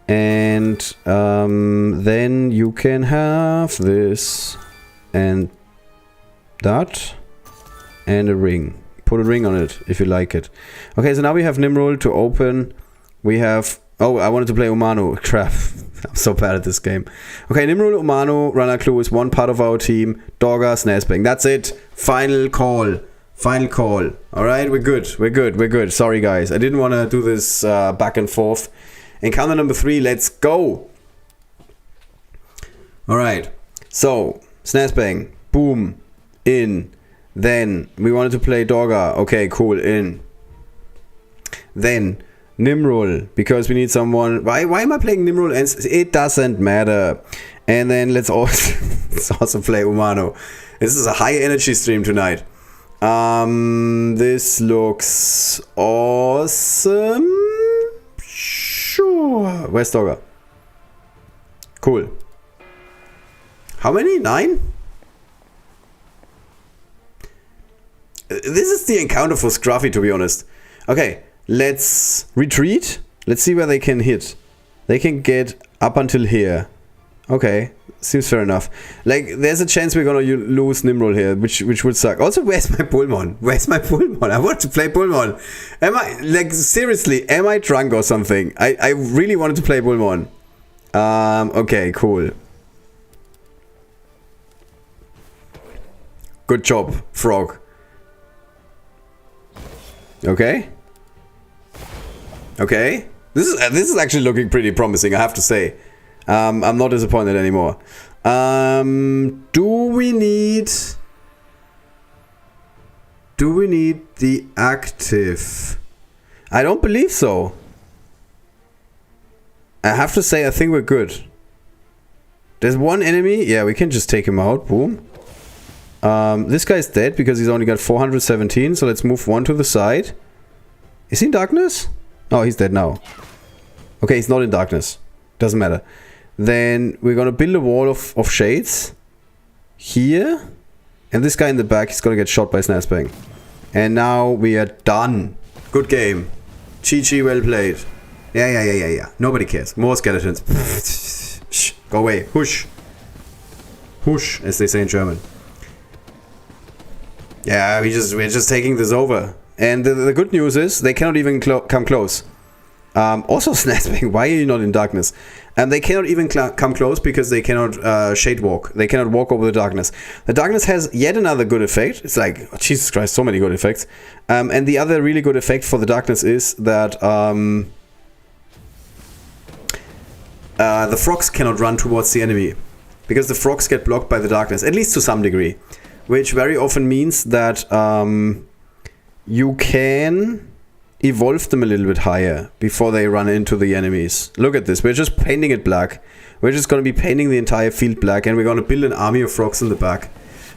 [SPEAKER 1] And then you can have this and that and a ring. Put a ring on it if you like it. Okay, so now we have Nimrul to open. We have... Oh, I wanted to play Umanu. Crap. I'm so bad at this game. Okay, Nimrul, Umanu, Ranaklu is one part of our team. Dogger, Snazbang. That's it. Final call. Final call. Alright, we're good. We're good. We're good. Sorry, guys. I didn't want to do this back and forth. Encounter number 3. Let's go. Alright. So, Snazbang. Boom. In. Then, we wanted to play Dogger. Okay, cool. In. Then... Nimrul, because we need someone. Why am I playing Nimrul? It doesn't matter. And then let's also play Umanu. This is a high energy stream tonight. This looks awesome. Sure. Where's Dogger? Cool. How many? 9? This is the encounter for Scruffy, to be honest. Okay. Let's retreat. Let's see where they can hit. They can get up until here. Okay, seems fair enough. Like, there's a chance we're gonna lose Nimrul here, which would suck. Also, where's my Bullmon? Where's my Bullmon? I want to play Bullmon. Am I, like, seriously, am I drunk or something? I really wanted to play Bullmon. Okay, cool. Good job, Frog. Okay. Okay, this is actually looking pretty promising, I have to say. I'm not disappointed anymore. Do we need Do we need the active? I don't believe so. I have to say, I think we're good. There's one enemy. Yeah, we can just take him out. Boom. This guy's dead because he's only got 417. So let's move one to the side. Is he in darkness? Oh, he's dead now. Okay, he's not in darkness. Doesn't matter. Then we're gonna build a wall of shades. Here. And this guy in the back, he's gonna get shot by Snazbang. And now we are done. Good game. GG, well played. Yeah. Nobody cares. More skeletons. Shh, go away. Hush. Hush, as they say in German. Yeah, we're just taking this over. And the good news is, they cannot even come close. Also, Snazbang, why are you not in darkness? And they cannot even come close because they cannot shade walk. They cannot walk over the darkness. The darkness has yet another good effect. It's like, oh, Jesus Christ, so many good effects. And the other really good effect for the darkness is that the frogs cannot run towards the enemy. Because the frogs get blocked by the darkness, at least to some degree. Which very often means that you can evolve them a little bit higher before they run into the enemies. Look at this. We're just painting it black. We're just going to be painting the entire field black, and we're going to build an army of frogs in the back.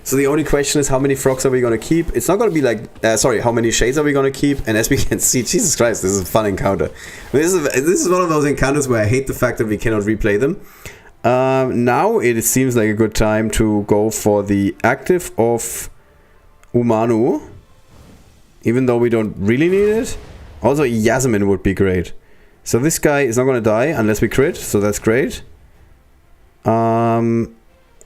[SPEAKER 1] So the only question is, how many frogs are we going to keep? It's not going to be like, sorry, how many shades are we going to keep? And as we can see, Jesus Christ, this is a fun encounter. This is one of those encounters where I hate the fact that we cannot replay them. Now it seems like a good time to go for the active of Umanu. Even though we don't really need it. Also, Yasmin would be great. So this guy is not going to die unless we crit, so that's great. And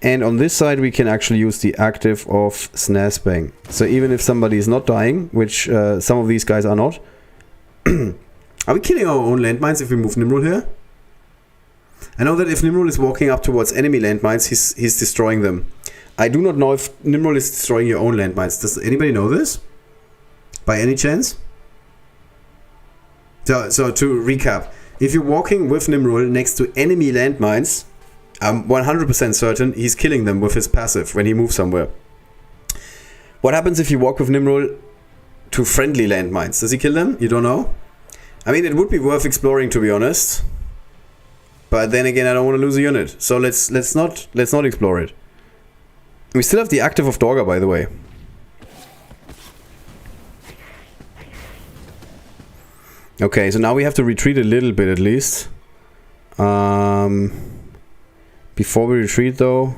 [SPEAKER 1] on this side we can actually use the active of Snazbang. So even if somebody is not dying, which some of these guys are not. Are we killing our own landmines if we move Nimrul here? I know that if Nimrul is walking up towards enemy landmines, he's destroying them. I do not know if Nimrul is destroying your own landmines. Does anybody know this? By any chance? So to recap, if you're walking with Nimrul next to enemy landmines, I'm 100% certain he's killing them with his passive when he moves somewhere. What happens if you walk with Nimrul to friendly landmines? Does he kill them? You don't know? I mean, it would be worth exploring, to be honest. But then again, I don't want to lose a unit. So let's not explore it. We still have the active of Dorga, by the way. Okay, so now we have to retreat a little bit at least. Before we retreat though,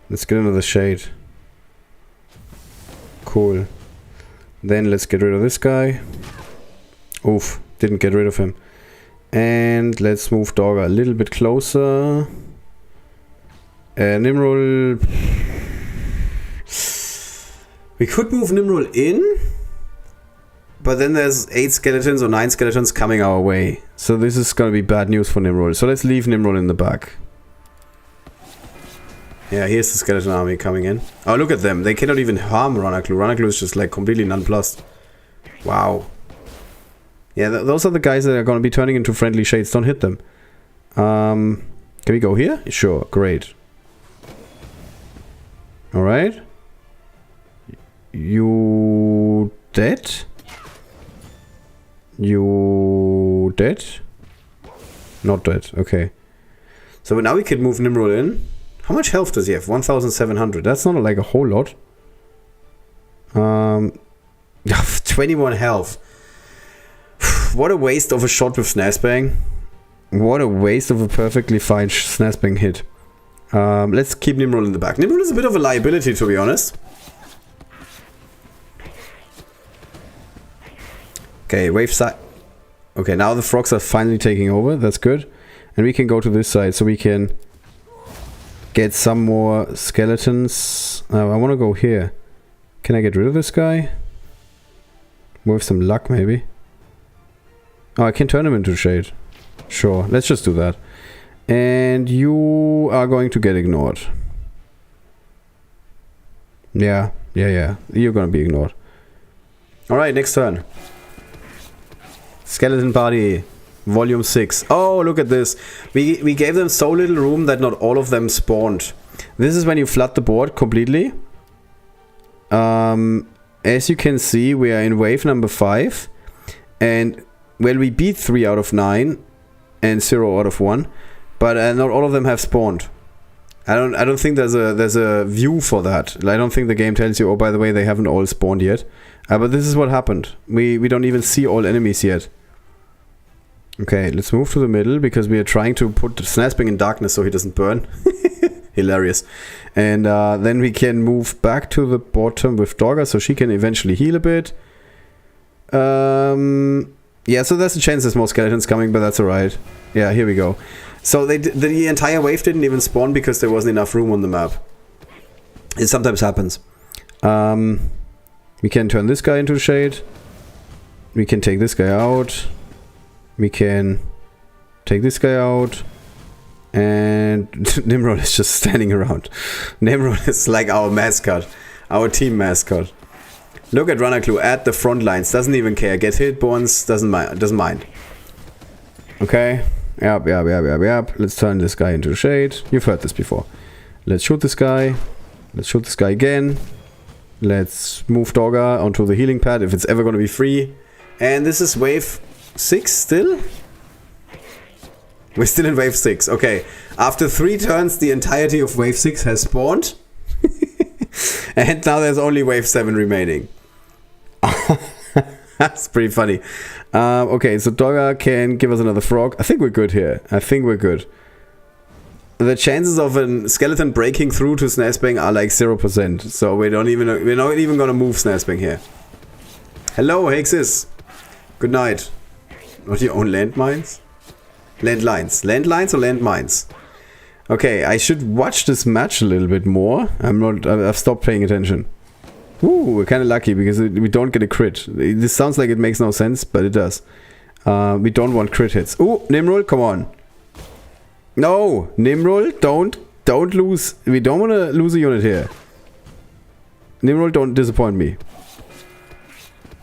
[SPEAKER 1] let's get another shade. Cool. Then let's get rid of this guy. Oof, didn't get rid of him. And let's move Dorga a little bit closer. Nimrul. We could move Nimrul in. But then there's 8 skeletons or 9 skeletons coming our way. So this is going to be bad news for Nimrul. So let's leave Nimrul in the back. Yeah, here's the skeleton army coming in. Oh, look at them. They cannot even harm Ranaklu. Ranaklu is just like completely nonplussed. Wow. Yeah, those are the guys that are going to be turning into friendly shades. Don't hit them. Can we go here? Sure, great. Alright. You dead? You dead? Not dead, okay. So now we can move Nimrul in. How much health does he have? 1,700. That's not like a whole lot. 21 health. What a waste of a shot with Snazbang. What a waste of a perfectly fine Snazbang hit. Let's keep Nimrul in the back. Nimrul is a bit of a liability, to be honest. Okay, wave side. Okay, now the frogs are finally taking over. That's good. And we can go to this side so we can get some more skeletons. I want to go here. Can I get rid of this guy? With some luck, maybe. Oh, I can turn him into shade. Sure, let's just do that. And you are going to get ignored. Yeah. You're going to be ignored. Alright, next turn. Skeleton Party, Volume 6. Oh, look at this. We gave them so little room that not all of them spawned. This is when you flood the board completely. as you can see, we are in wave number 5. And, well, we beat 3 out of 9 and 0 out of 1. But not all of them have spawned. I don't think there's a view for that. I don't think the game tells you, oh, by the way, they haven't all spawned yet. But this is what happened. We don't even see all enemies yet. Okay, let's move to the middle, because we are trying to put Snasping in darkness so he doesn't burn. Hilarious. And then we can move back to the bottom with Dogger so she can eventually heal a bit. Yeah, so there's a chance there's more skeletons coming, but that's alright. Yeah, here we go. So the entire wave didn't even spawn because there wasn't enough room on the map. It sometimes happens. We can turn this guy into shade. We can take this guy out. We can take this guy out. And Nimrod is just standing around. Nimrod is like our mascot. Our team mascot. Look at Runner Clue at the front lines. Doesn't even care. Get hit once. Doesn't mind. Okay. Yep. Let's turn this guy into shade. You've heard this before. Let's shoot this guy. Let's shoot this guy again. Let's move Dogger onto the healing pad if it's ever going to be free. And this is wave 6 still? We're still in wave 6. Okay. After 3 turns, the entirety of wave 6 has spawned. And now there's only wave 7 remaining. That's pretty funny. Okay, so Dogger can give us another frog. I think we're good here. I think we're good. The chances of a skeleton breaking through to Snasping are like 0%. So we're not even gonna move Snasping here. Hello, Hexis. Good night. Not your own landmines? Landlines. Landlines or landmines? Okay, I should watch this match a little bit more. I've stopped paying attention. Ooh, we're kind of lucky because we don't get a crit. This sounds like it makes no sense, but it does. We don't want crit hits. Ooh, Nimrod, come on. No, Nimrod, don't lose. We don't want to lose a unit here. Nimrod, don't disappoint me.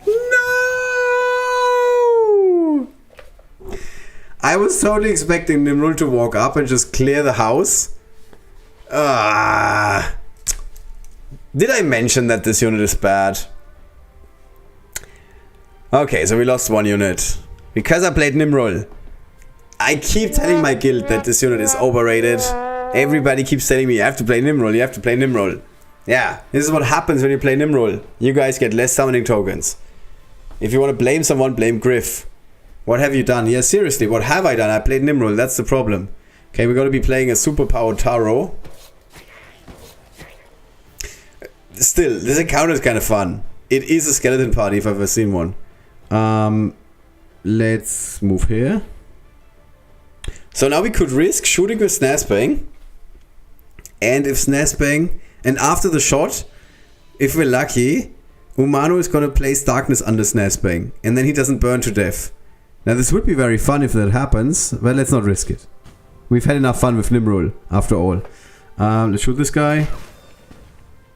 [SPEAKER 1] No! I was totally expecting Nimrod to walk up and just clear the house. Did I mention that this unit is bad? Okay, so we lost 1 unit. Because I played Nimrod. I keep telling my guild that this unit is overrated. Everybody keeps telling me, you have to play Nimrod, you have to play Nimrod. Yeah, this is what happens when you play Nimrod. You guys get less summoning tokens. If you want to blame someone, blame Griff. What have you done? Yeah, seriously, what have I done? I played Nimrod, that's the problem. Okay, we're going to be playing a superpowered Taro. Still, this encounter is kind of fun. It is a skeleton party if I've ever seen one. Let's move here. So now we could risk shooting with Snasping. And if Snasping... And after the shot, if we're lucky, Umano is going to place Darkness under Snasping. And then he doesn't burn to death. Now this would be very fun if that happens. But let's not risk it. We've had enough fun with Nimrod, after all. Let's shoot this guy.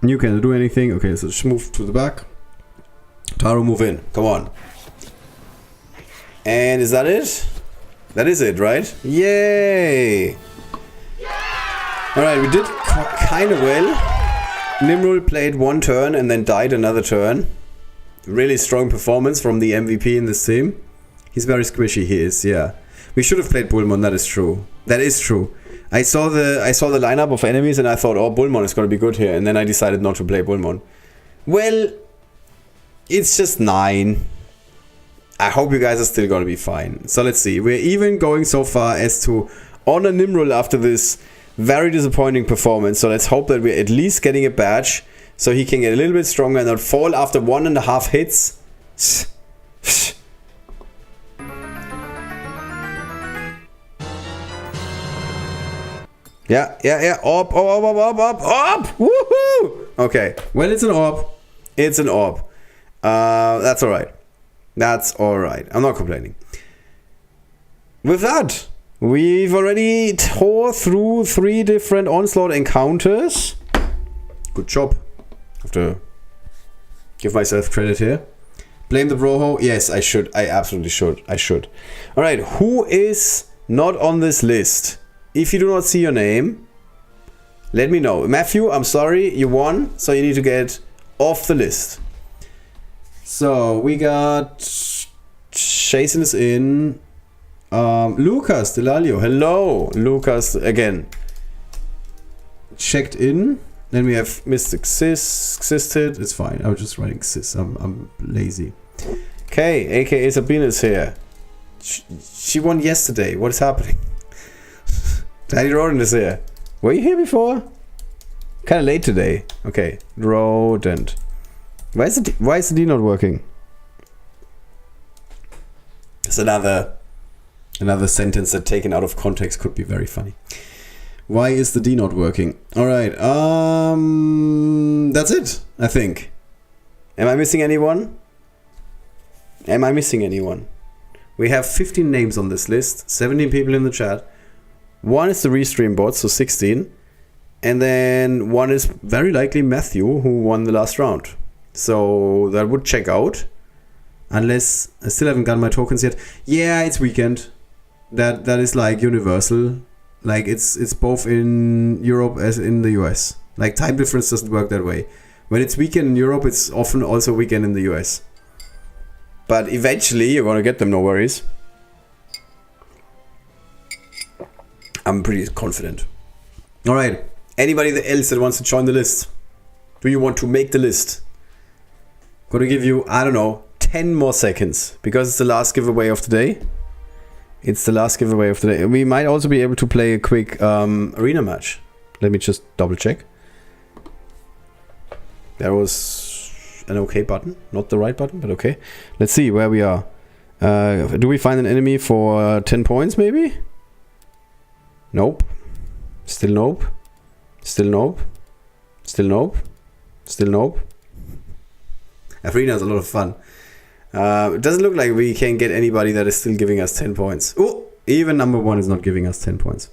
[SPEAKER 1] You can't do anything. Okay, so just move to the back. Taro, move in. Come on. And is that it? That is it, right? Yay! Alright, we did kind of well. Nimrod played 1 turn and then died another turn. Really strong performance from the MVP in this team. He's very squishy, he is, yeah. We should have played Bullmon, that is true. That is true. I saw the lineup of enemies and I thought, oh, Bullmon is going to be good here. And then I decided not to play Bullmon. Well, it's just 9. I hope you guys are still going to be fine. So let's see. We're even going so far as to honor Nimrod after this very disappointing performance. So let's hope that we're at least getting a badge so he can get a little bit stronger and not fall after 1.5 hits. Yeah. Orb. Woohoo! Okay. Well, it's an orb. It's an orb. That's alright. That's alright. I'm not complaining. With that, we've already tore through 3 different Onslaught encounters. Good job. Have to give myself credit here. Blame the broho. Yes, I should. I absolutely should. I should. Alright, who is not on this list? If you do not see your name, let me know. Matthew, I'm sorry, you won, so you need to get off the list. So we got Jason is in. Lucas Delalio. Hello, Lucas again. Checked in. Then we have Mr. Existed. It's fine. I was just writing Sis. I'm lazy. Okay, aka Sabine is here. She won yesterday. What is happening? Danny Rodent is here. Were you here before? Kind of late today. Okay, Rodent. Why is the D not working? It's another sentence that taken out of context could be very funny. Why is the D not working? All right. That's it, I think. Am I missing anyone? We have 15 names on this list, 17 people in the chat. One is the restream bot, so 16. And then one is very likely Matthew, who won the last round. So that would check out. Unless I still haven't gotten my tokens yet. Yeah, it's weekend. That is like universal. Like it's both in Europe as in the US. Like time difference doesn't work that way. When it's weekend in Europe, it's often also weekend in the US. But eventually you're gonna get them, no worries. I'm pretty confident. Alright. Anybody else that wants to join the list? Do you want to make the list? Gonna give you, I don't know, 10 more seconds. Because it's the last giveaway of the day. We might also be able to play a quick arena match. Let me just double check. There was an okay button. Not the right button, but okay. Let's see where we are. Do we find an enemy for 10 points maybe? Nope. Still nope. Still nope. Still nope. Still nope. Arena is a lot of fun. It doesn't look like we can get anybody that is still giving us 10 points. Oh, even number 1 is not giving us 10 points.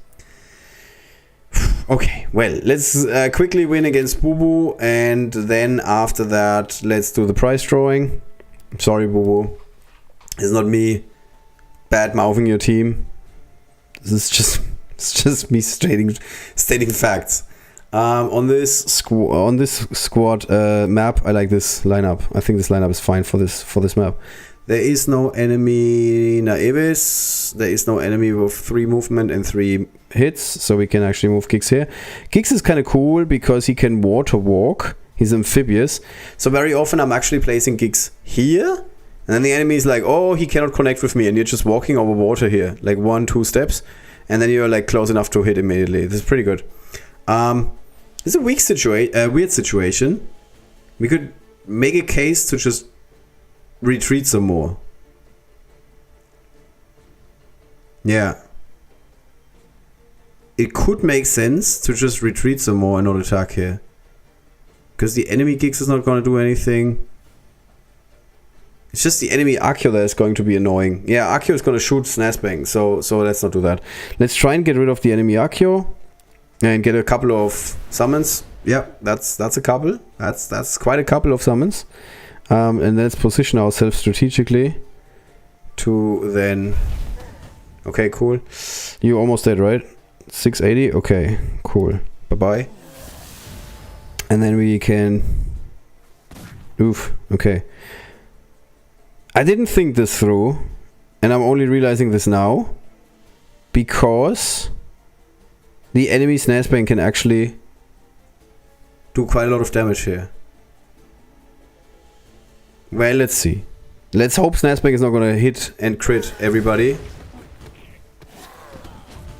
[SPEAKER 1] Okay, well, let's quickly win against Boo Boo, and then after that, let's do the prize drawing. Sorry, Boo Boo. It's not me bad-mouthing your team. It's just me stating facts. On this squad map, I like this lineup. I think this lineup is fine for this map. There is no enemy Naevis. There is no enemy with 3 movement and 3 hits, so we can actually move Gix here. Gix is kind of cool because he can water walk. He's amphibious. So very often I'm actually placing Gix here, and then the enemy is like, oh, he cannot connect with me, and you're just walking over water here, like 1-2 steps, and then you're like close enough to hit immediately. This is pretty good. It's a weird situation. We could make a case to just retreat some more. Yeah. It could make sense to just retreat some more and not attack here. Because the enemy Gix is not going to do anything. It's just the enemy Accio that is going to be annoying. Yeah, Accio is going to shoot Snazbang, so let's not do that. Let's try and get rid of the enemy Accio. And get a couple of summons. Yeah, that's a couple. That's quite a couple of summons. And let's position ourselves strategically to then. Okay, cool. You almost dead, right? 680. Okay, cool. Bye bye. And then we can. Oof. Okay. I didn't think this through, and I'm only realizing this now because the enemy Snazbang can actually do quite a lot of damage here. Well, let's see. Let's hope Snazbang is not gonna hit and crit everybody.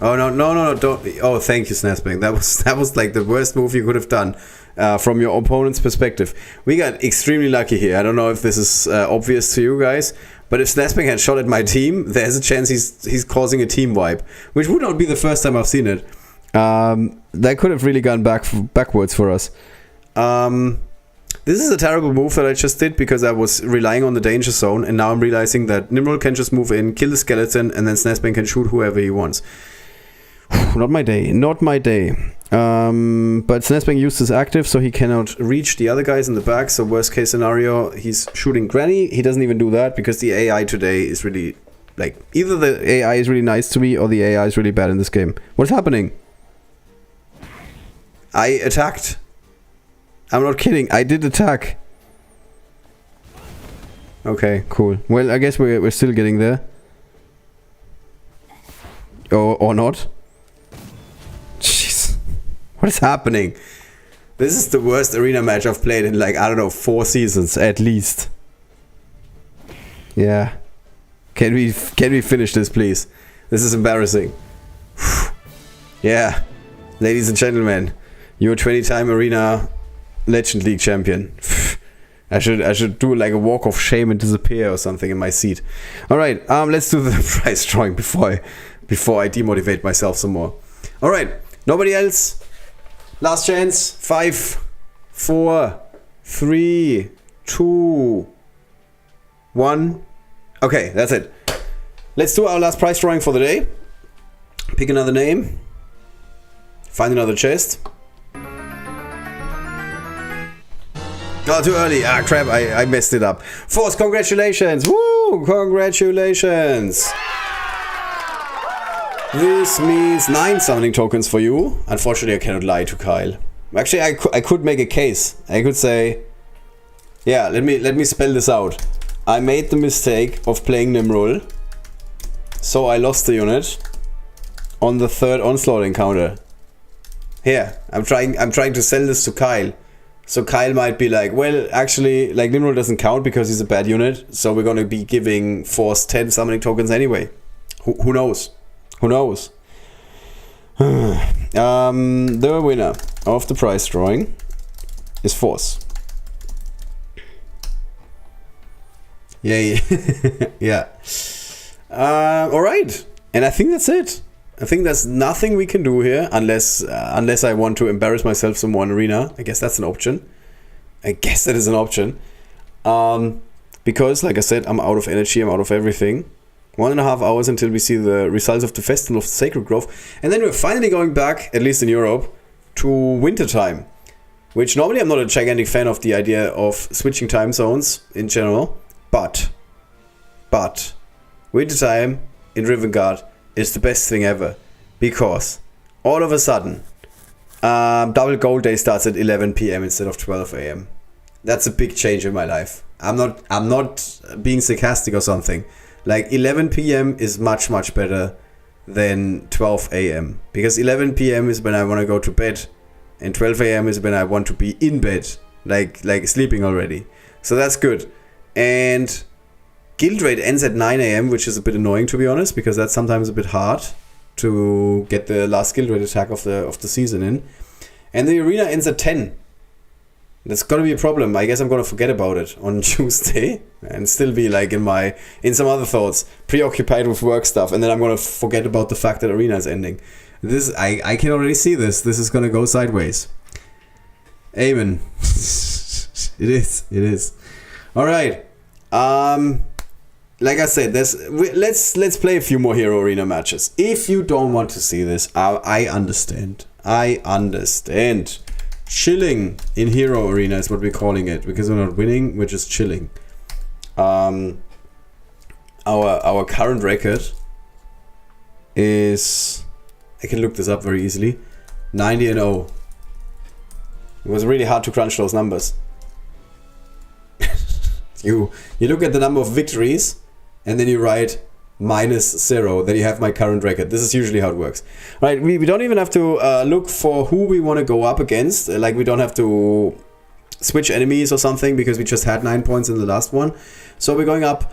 [SPEAKER 1] Oh no, don't. Oh, thank you, Snazbang. That was like the worst move you could have done from your opponent's perspective. We got extremely lucky here. I don't know if this is obvious to you guys, but if Snazbang had shot at my team, there's a chance he's causing a team wipe, which would not be the first time I've seen it. That could have really gone backwards for us. This is a terrible move that I just did because I was relying on the danger zone, and now I'm realizing that Nimrod can just move in, kill the skeleton, and then Snazbang can shoot whoever he wants. Not my day. But Snazbang used his active, so he cannot reach the other guys in the back, so worst case scenario, he's shooting Granny. He doesn't even do that because the AI today is really, like, either the AI is really nice to me or the AI is really bad in this game. What's happening? I attacked. I'm not kidding. I did attack. Okay, cool. Well, I guess we're still getting there. Or not. Jeez. What is happening? This is the worst arena match I've played in, like, I don't know, 4 seasons at least. Yeah. Can we finish this, please? This is embarrassing. Yeah. Ladies and gentlemen, you're 20-time arena Legend League champion. I should do like a walk of shame and disappear or something in my seat. All right, let's do the prize drawing before I demotivate myself some more. All right, nobody else. Last chance. 5, 4, 3, 2, 1. Okay, that's it. Let's do our last prize drawing for the day. Pick another name. Find another chest. Oh, too early. Ah, crap. I messed it up. Force, congratulations. Woo! Congratulations. This means 9 summoning tokens for you. Unfortunately, I cannot lie to Kyle. Actually, I could make a case. I could say... Yeah, let me spell this out. I made the mistake of playing Nimrul. So I lost the unit on the 3rd Onslaught encounter. Here, I'm trying to sell this to Kyle. So Kyle might be like, well, actually, like, Nimrod doesn't count because he's a bad unit, so we're gonna be giving Force 10 summoning tokens anyway. Who knows? Who knows? The winner of the prize drawing is Force. Yay. Yeah. Alright. And I think that's it. I think there's nothing we can do here unless I want to embarrass myself some more in arena. I guess that's an option. I guess that is an option. Because, like I said, I'm out of energy, I'm out of everything. 1.5 hours until we see the results of the Festival of the Sacred Grove. And then we're finally going back, at least in Europe, to winter time. Which normally I'm not a gigantic fan of the idea of switching time zones in general. But winter time in Rivengard is the best thing ever, because all of a sudden double gold day starts at 11 PM instead of 12 AM. That's a big change in my life. I'm not being sarcastic or something. Like, 11 PM is much better than 12 AM, because 11 PM is when I want to go to bed and 12 AM is when I want to be in bed, like sleeping already. So that's good. And Guild Raid ends at 9 AM, which is a bit annoying, to be honest, because that's sometimes a bit hard to get the last Guild Raid attack of the season in. And the arena ends at 10. That's gonna be a problem. I guess I'm gonna forget about it on Tuesday and still be like in some other thoughts, preoccupied with work stuff, and then I'm gonna forget about the fact that arena is ending. I can already see this. This is gonna go sideways. Amen. It is. All right. Like I said, let's play a few more Hero Arena matches. If you don't want to see this, I understand. I understand. Chilling in Hero Arena is what we're calling it, because we're not winning, we're just chilling. Our current record is, I can look this up very easily, 90-0. It was really hard to crunch those numbers. You look at the number of victories, and then you write -0, then you have my current record. This is usually how it works. Right, we don't even have to look for who we want to go up against. Like, we don't have to switch enemies or something, because we just had 9 points in the last one. So we're going up.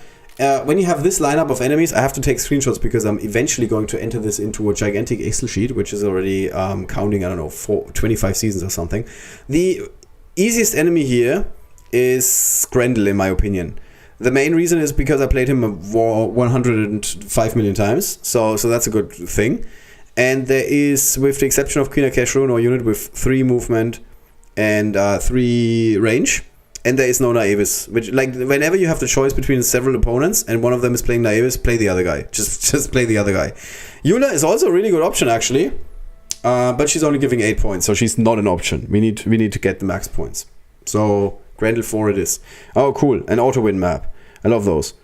[SPEAKER 1] When you have this lineup of enemies, I have to take screenshots, because I'm eventually going to enter this into a gigantic Excel sheet, which is already counting, I don't know, 25 seasons or something. The easiest enemy here is Grendel, in my opinion. The main reason is because I played him 105 million times, so that's a good thing. And there is, with the exception of Queen Akeshru, no unit with 3 movement and 3 range. And there is no Naevis, which, like, whenever you have the choice between several opponents and one of them is playing Naevis, play the other guy. Just play the other guy. Eula is also a really good option, actually, but she's only giving 8 points, so she's not an option. We need to get the max points. So Grendel 4 it is. Oh, cool. An auto-win map. I love those.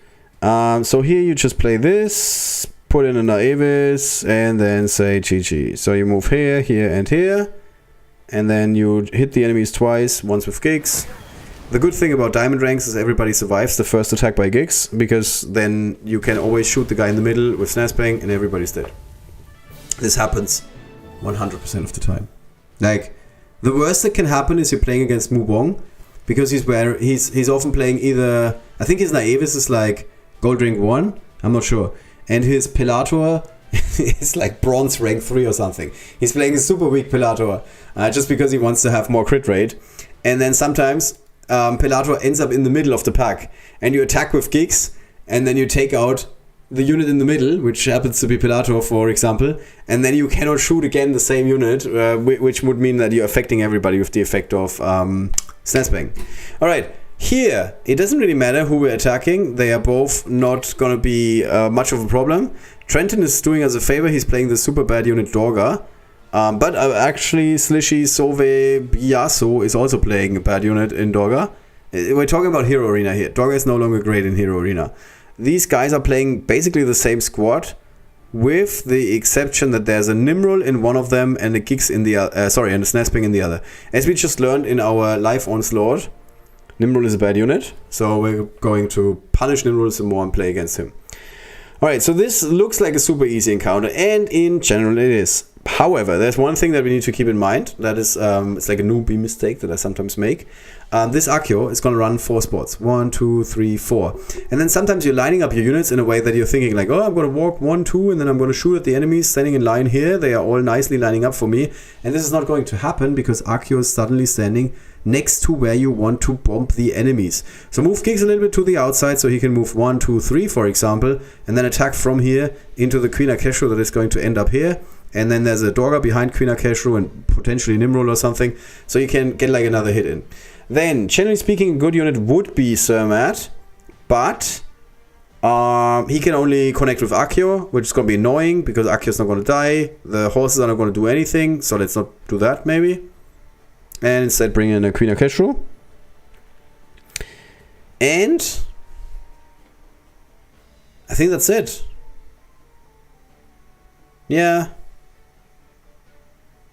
[SPEAKER 1] So here you just play this, put in a Naevis, and then say GG. So you move here, here, and here. And then you hit the enemies twice, once with gigs, The good thing about diamond ranks is everybody survives the first attack by gigs, because then you can always shoot the guy in the middle with Snazbang and everybody's dead. This happens 100% of the time. Like, the worst that can happen is you're playing against Mu Bong, because he's often playing either, I think his Naevis is like Gold Rank 1, I'm not sure, and his Pilator is like Bronze Rank 3 or something. He's playing a super weak Pilator, just because he wants to have more crit rate. And then sometimes Pilator ends up in the middle of the pack, and you attack with gigs, and then you take out the unit in the middle, which happens to be Pilator, for example, and then you cannot shoot again the same unit, which would mean that you're affecting everybody with the effect of Snazbang. Alright, here, it doesn't really matter who we're attacking. They are both not gonna be much of a problem. Trenton is doing us a favor. He's playing the super bad unit Dorga. But actually, Slishy, Sove, Biaso is also playing a bad unit in Dorga. We're talking about Hero Arena here. Dorga is no longer great in Hero Arena. These guys are playing basically the same squad, with the exception that there's a Nimrol in one of them and a Gix in the other. And a Snazbang in the other. As we just learned in our live Onslaught, Nimrol is a bad unit, so we're going to punish Nimrol some more and play against him. Alright, so this looks like a super easy encounter, and in general it is. However, there's one thing that we need to keep in mind. That is, it's like a newbie mistake that I sometimes make. This Accio is going to run 4 spots. 1, 2, 3, 4. And then sometimes you're lining up your units in a way that you're thinking like, oh, I'm going to walk 1, 2, and then I'm going to shoot at the enemies standing in line here. They are all nicely lining up for me. And this is not going to happen because Accio is suddenly standing next to where you want to bomb the enemies. So move Giggs a little bit to the outside so he can move 1, 2, 3, for example, and then attack from here into the Queen Akeshu that is going to end up here. And then there's a Dorga behind Queen Akeshu and potentially Nimrol or something, so you can get like another hit in. Then, generally speaking, a good unit would be Sermat, but he can only connect with Accio, which is going to be annoying because Accio's not going to die. The horses are not going to do anything, so let's not do that maybe. And instead bring in a Queen Akeshu. And I think that's it. Yeah,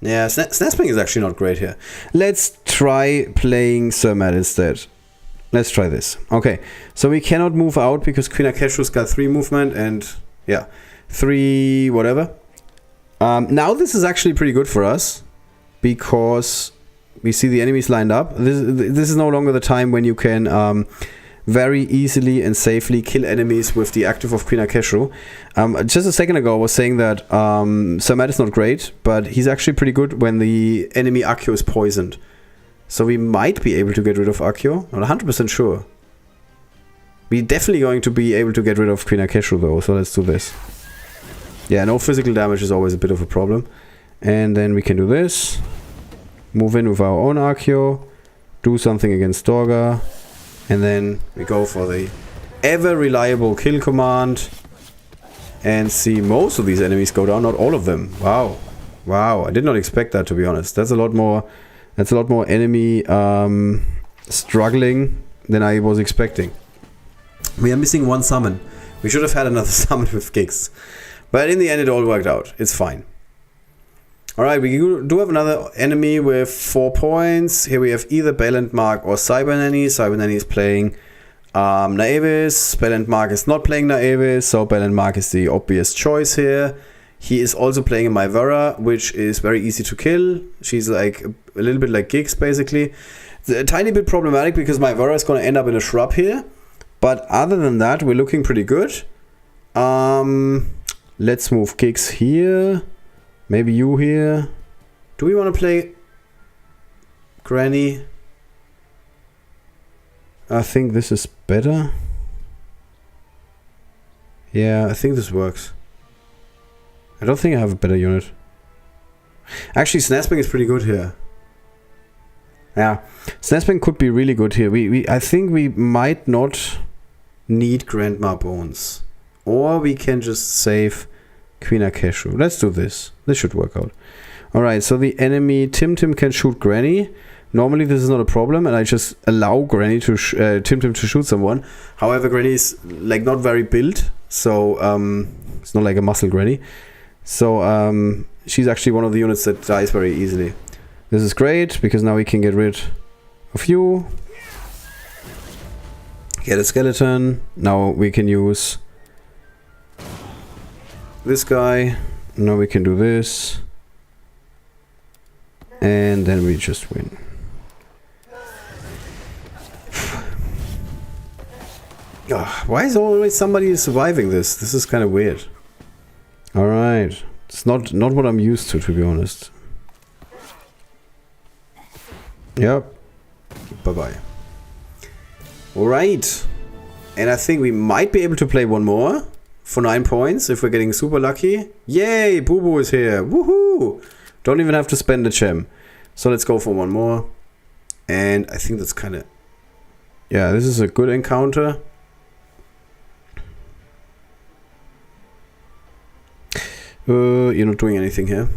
[SPEAKER 1] Snazbang is actually not great here. Let's try playing Sermat instead. Let's try this. Okay, so we cannot move out because Queen Akeshu's got 3 movement and, yeah, 3 whatever. Now this is actually pretty good for us because we see the enemies lined up. This is no longer the time when you can very easily and safely kill enemies with the active of Queen Akeshu. Just a second ago I was saying that Sermat is not great, but he's actually pretty good when the enemy Accio is poisoned. So we might be able to get rid of Accio. Not 100% sure. We're definitely going to be able to get rid of Queen Akeshu though, so let's do this. Yeah, no physical damage is always a bit of a problem. And then we can do this. Move in with our own Accio. Do something against Dorga. And then we go for the ever reliable kill command and see most of these enemies go down, not all of them. Wow. Wow, I did not expect that, to be honest. That's a lot more enemy struggling than I was expecting. We are missing 1 summon. We should have had another summon with Giggs. But in the end it all worked out. It's fine. Alright, we do have another enemy with 4 points. Here we have either Balent Mark or Cyber Nanny. Cyber Nanny is playing Naevis. Balent Mark is not playing Naevis, so Balent Mark is the obvious choice here. He is also playing a Myvera, which is very easy to kill. She's like a little bit like Giggs, basically. It's a tiny bit problematic because Myvera is going to end up in a shrub here. But other than that, we're looking pretty good. Let's move Giggs here. Maybe you here. Do we want to play Granny? I think this is better. Yeah, I think this works. I don't think I have a better unit. Actually, Snazbang is pretty good here. Yeah, Snazbang could be really good here. I think we might not need Grandma Bones. Or we can just save Queen Akeshu. Let's do this. This should work out. Alright, so the enemy Tim can shoot Granny. Normally this is not a problem and I just allow Granny to Tim to shoot someone. However, Granny is like not very built, so it's not like a muscle Granny. So she's actually one of the units that dies very easily. This is great because now we can get rid of you. Get a skeleton. Now we can use this guy. Now we can do this. And then we just win. Why is always somebody surviving this? This is kind of weird. Alright. It's not what I'm used to be honest. Yep. Bye-bye. Alright. And I think we might be able to play one more for 9 points if we're getting super lucky. Yay! Boo Boo is here. Woohoo! Don't even have to spend a gem. So let's go for one more. And I think that's kind of... Yeah, this is a good encounter. You're not doing anything here.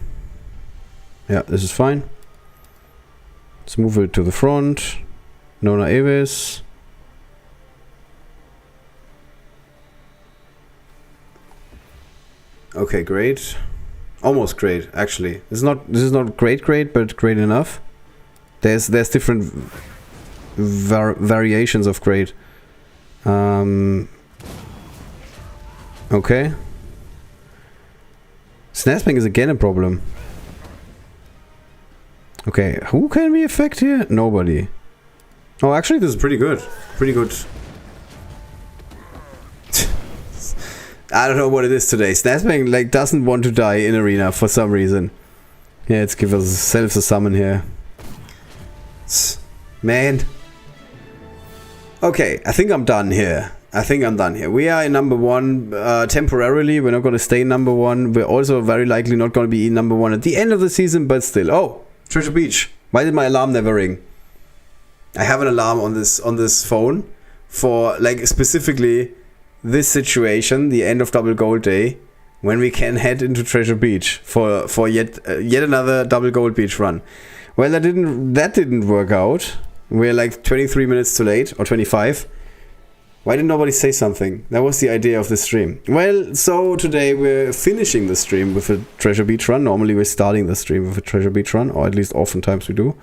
[SPEAKER 1] Yeah, this is fine. Let's move it to the front. Nona Avis. Okay, great. Almost great, actually. This is not great, but great enough. There's different variations of great. Okay. Snazbang is again a problem. Okay, who can we affect here? Nobody. Oh, actually, this is pretty good. Pretty good. I don't know what it is today. Snazbang like doesn't want to die in arena for some reason. Yeah, let's give ourselves a summon here. Man. Okay, I think I'm done here. We are in number 1 temporarily. We're not going to stay number 1. We're also very likely not going to be in number 1 at the end of the season, but still. Oh, Treasure Beach. Why did my alarm never ring? I have an alarm on this phone for like specifically this situation, the end of Double Gold Day, when we can head into Treasure Beach for yet another Double Gold Beach run. Well, that didn't work out. We're like 23 minutes too late, or 25. Why did nobody say something? That was the idea of the stream. Well, so today we're finishing the stream with a Treasure Beach run. Normally we're starting the stream with a Treasure Beach run, or at least oftentimes we do.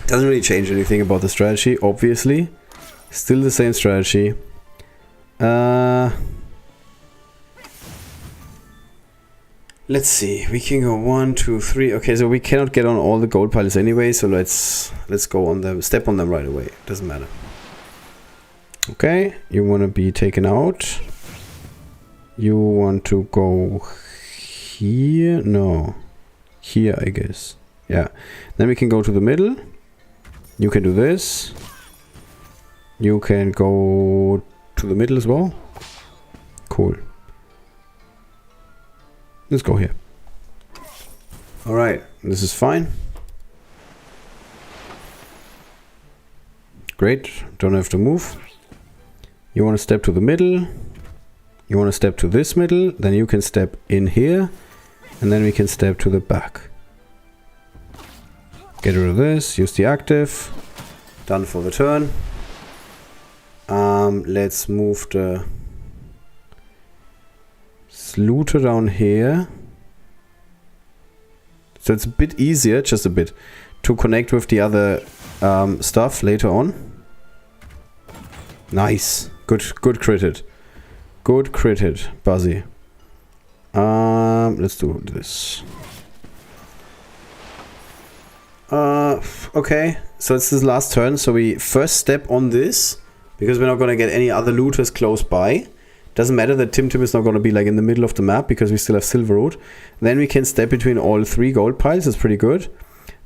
[SPEAKER 1] Doesn't really change anything about the strategy, obviously. Still the same strategy. Let's see. We can go 1, 2, 3. Okay, so we cannot get on all the gold piles anyway, so let's go on them, step on them right away. Doesn't matter. Okay, you want to be taken out. You want to go here? No. Here, I guess. Yeah. Then we can go to the middle. You can do this. You can go to the middle as well. Cool. Let's go here. Alright, this is fine. Great, don't have to move. You want to step to the middle. You want to step to this middle. Then you can step in here. And then we can step to the back. Get rid of this. Use the active. Done for the turn. Let's move the looter down here. So it's a bit easier, just a bit, to connect with the other stuff later on. Nice. Good critted. Good critted, Buzzy. Let's do this. Okay, so it's this last turn, so we first step on this, because we're not going to get any other looters close by. Doesn't matter that Tim is not going to be like in the middle of the map, because we still have Silverwood. Then we can step between all 3 gold piles, that's pretty good.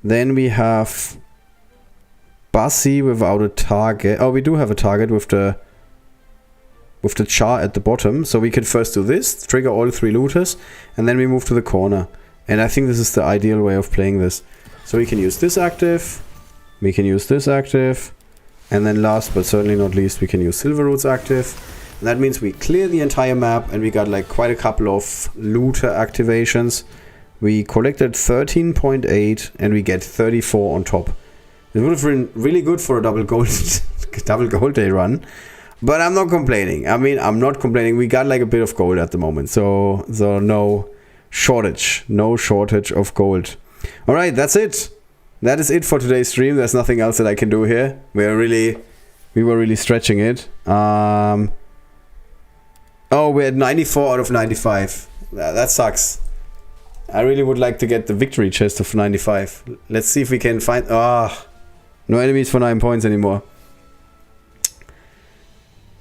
[SPEAKER 1] Then we have Buzzy without a target. Oh, we do have a target with the char at the bottom. So we can first do this, trigger all 3 looters, and then we move to the corner. And I think this is the ideal way of playing this. So we can use this active, we can use this active, and then last but certainly not least, we can use Silverwood's active. And that means we clear the entire map, and we got like quite a couple of looter activations. We collected 13.8 and we get 34 on top. It would have been really good for a double gold day run. But I'm not complaining. I mean, I'm not complaining. We got like a bit of gold at the moment. So no shortage. No shortage of gold. Alright, that's it. That is it for today's stream. There's nothing else that I can do here. We're really We were really stretching it. Oh, we're at 94 out of 95. That sucks. I really would like to get the victory chest of 95. Let's see if we can find... no enemies for 9 points anymore.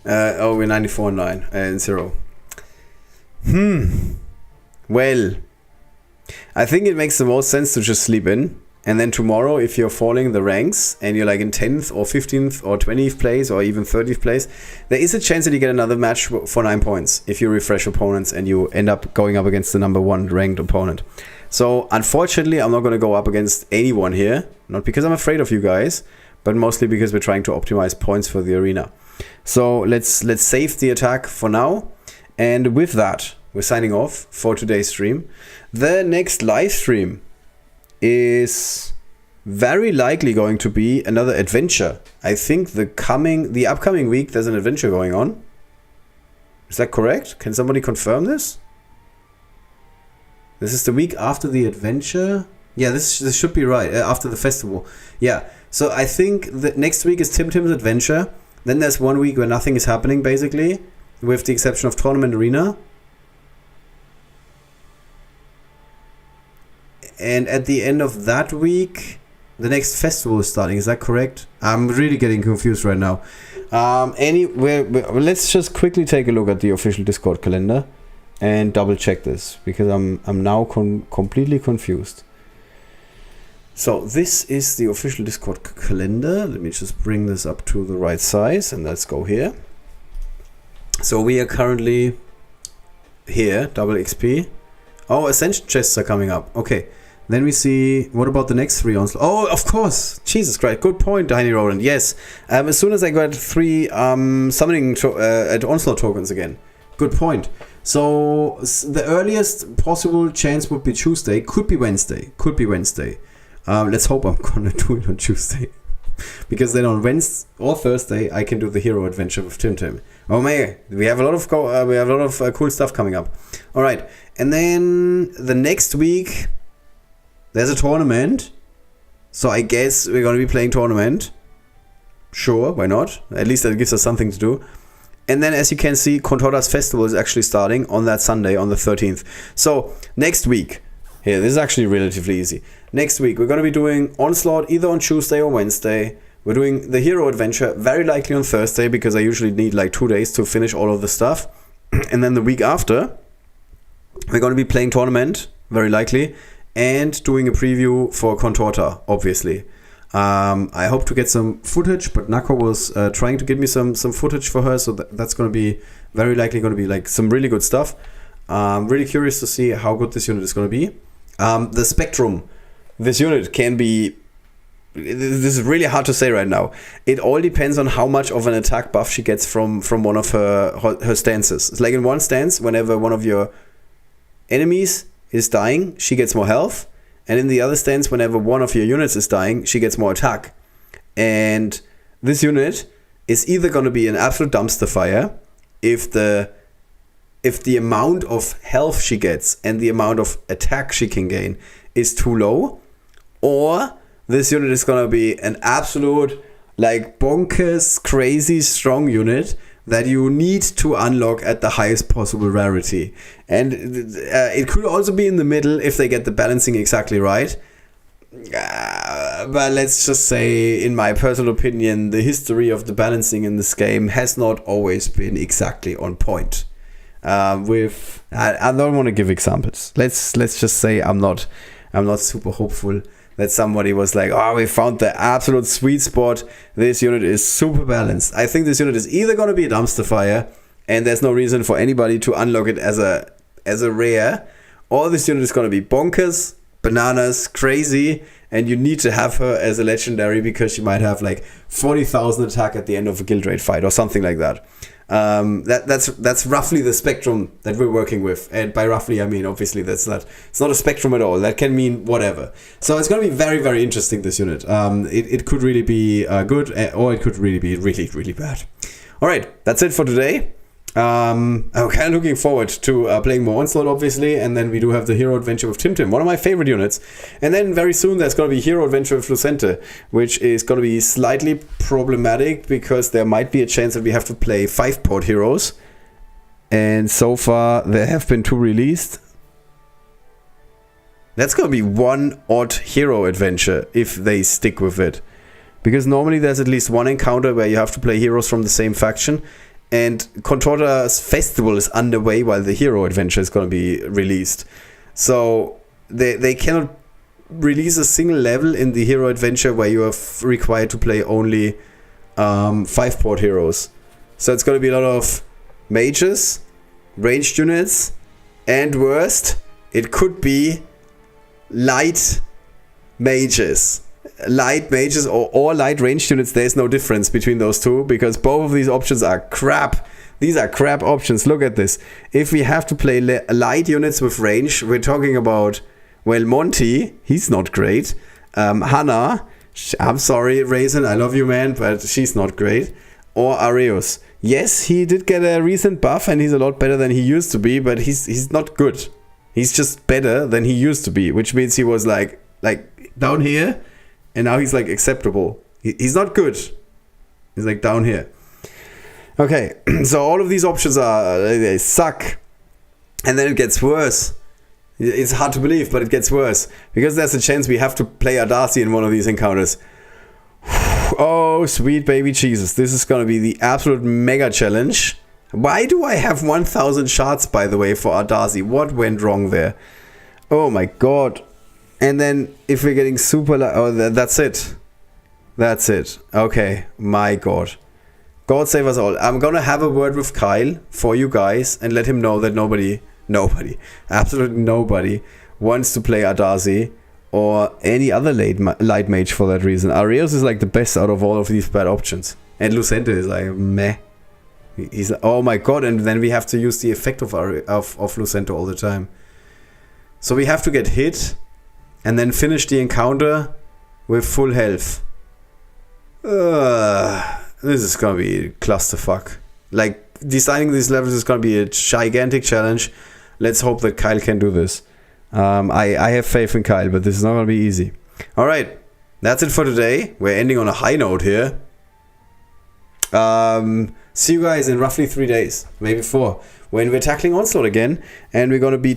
[SPEAKER 1] We're 94 and 9 and 0. Well, I think it makes the most sense to just sleep in. And then tomorrow, if you're falling the ranks and you're like in 10th or 15th or 20th place or even 30th place, there is a chance that you get another match for 9 points if you refresh opponents and you end up going up against the number 1 ranked opponent. So unfortunately, I'm not going to go up against anyone here. Not because I'm afraid of you guys, but mostly because we're trying to optimize points for the arena. So let's save the attack for now. And with that, we're signing off for today's stream. The next live stream is very likely going to be another adventure. I think the upcoming week there's an adventure going on. Is that correct? Can somebody confirm this? This is the week after the adventure. Yeah, this should be right. After the festival. Yeah. So I think that next week is Tim's adventure. Then there's 1 week where nothing is happening basically, with the exception of Tournament Arena. And at the end of that week, the next festival is starting. Is that correct? I'm really getting confused right now. Anyway, let's just quickly take a look at the official Discord calendar and double check this, because I'm now completely confused. So this is the official Discord calendar. Let me just bring this up to the right size and let's go here. So we are currently here, double XP. Oh, Ascension chests are coming up. Okay. Then we see, what about the next 3 Onslaught? Oh, of course! Jesus Christ, good point, Tiny Roland. Yes, as soon as I got 3 summoning at Onslaught tokens again. Good point. So, the earliest possible chance would be Tuesday. Could be Wednesday. Could be Wednesday. Let's hope I'm gonna do it on Tuesday. Because then on Wednesday or Thursday, I can do the hero adventure with Tim. Oh man, we have a lot of cool stuff coming up. All right, and then the next week there's a tournament. So I guess we're gonna be playing tournament. Sure, why not? At least that gives us something to do. And then, as you can see, Contorta's festival is actually starting on that Sunday, on the 13th. So next week, here, this is actually relatively easy. Next week, we're going to be doing Onslaught either on Tuesday or Wednesday. We're doing the hero adventure very likely on Thursday, because I usually need like 2 days to finish all of the stuff. And then the week after, we're going to be playing tournament, very likely, and doing a preview for Contorta, obviously. I hope to get some footage, but Nako was trying to get me some footage for her, so that's going to be very likely going to be like some really good stuff. I'm really curious to see how good this unit is going to be. The spectrum, this unit can be... This is really hard to say right now. It all depends on how much of an attack buff she gets from one of her stances. It's like in one stance, whenever one of your enemies is dying, she gets more health. And in the other stance, whenever one of your units is dying, she gets more attack. And this unit is either going to be an absolute dumpster fire if the amount of health she gets and the amount of attack she can gain is too low, or this unit is going to be an absolute, like, bonkers, crazy strong unit that you need to unlock at the highest possible rarity. And it could also be in the middle if they get the balancing exactly right. But let's just say, in my personal opinion, the history of the balancing in this game has not always been exactly on point. I don't want to give examples. Let's just say I'm not super hopeful that somebody was like, oh, we found the absolute sweet spot. This unit is super balanced. I think this unit is either going to be a dumpster fire, and there's no reason for anybody to unlock it as a rare, or this unit is going to be bonkers, bananas, crazy, and you need to have her as a legendary because she might have like 40,000 attack at the end of a guild raid fight or something like that. That's roughly the spectrum that we're working with, and by roughly I mean obviously it's not a spectrum at all. That can mean whatever. So it's going to be very, very interesting, this unit. It could really be good, or it could really be really, really bad. All right, that's it for today. I'm kind of looking forward to playing more Onslaught, obviously, and then we do have the Hero Adventure with Tim, one of my favorite units. And then very soon there's going to be Hero Adventure with Lucente, which is going to be slightly problematic because there might be a chance that we have to play 5-port heroes. And so far there have been 2 released. That's going to be one odd hero adventure if they stick with it. Because normally there's at least one encounter where you have to play heroes from the same faction. And Contorta's Festival is underway while the Hero Adventure is going to be released. So they cannot release a single level in the Hero Adventure where you are required to play only 5-port heroes. So it's going to be a lot of mages, ranged units, and worst, it could be light mages. Light mages or light ranged units, there's no difference between those two because both of these options are crap. These are crap options. Look at this. If we have to play light units with range, we're talking about, well, Monty, he's not great. Hannah, I'm sorry, Raisin, I love you, man, but she's not great. Or Areus. Yes, he did get a recent buff and he's a lot better than he used to be, but he's not good. He's just better than he used to be, which means he was like down here. And now he's like acceptable. He's not good. He's like down here. Okay, so all of these options they suck. And then it gets worse. It's hard to believe, but it gets worse. Because there's a chance we have to play a Darcy in one of these encounters. Oh, sweet baby Jesus. This is going to be the absolute mega challenge. Why do I have 1000 shards, by the way, for our Darcy? What went wrong there? Oh my god. And then if we're getting super... Oh, that's it. That's it. Okay. My god. God save us all. I'm gonna have a word with Kyle for you guys and let him know that nobody, absolutely nobody wants to play Darcy or any other light mage for that reason. Areus is like the best out of all of these bad options. And Lucente is like meh. He's like, oh my god, and then we have to use the effect of Lucente all the time. So we have to get hit and then finish the encounter with full health. This is gonna be a clusterfuck. Like, designing these levels is gonna be a gigantic challenge. Let's hope that Kyle can do this. I have faith in Kyle, but this is not gonna be easy. Alright, that's it for today. We're ending on a high note here. See you guys in roughly 3 days, maybe 4, when we're tackling Onslaught again, and we're gonna be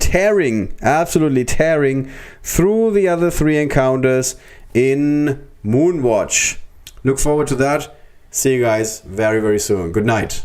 [SPEAKER 1] absolutely tearing through the other 3 encounters in Moonwatch. Look forward to that. See you guys very, very soon. Good night.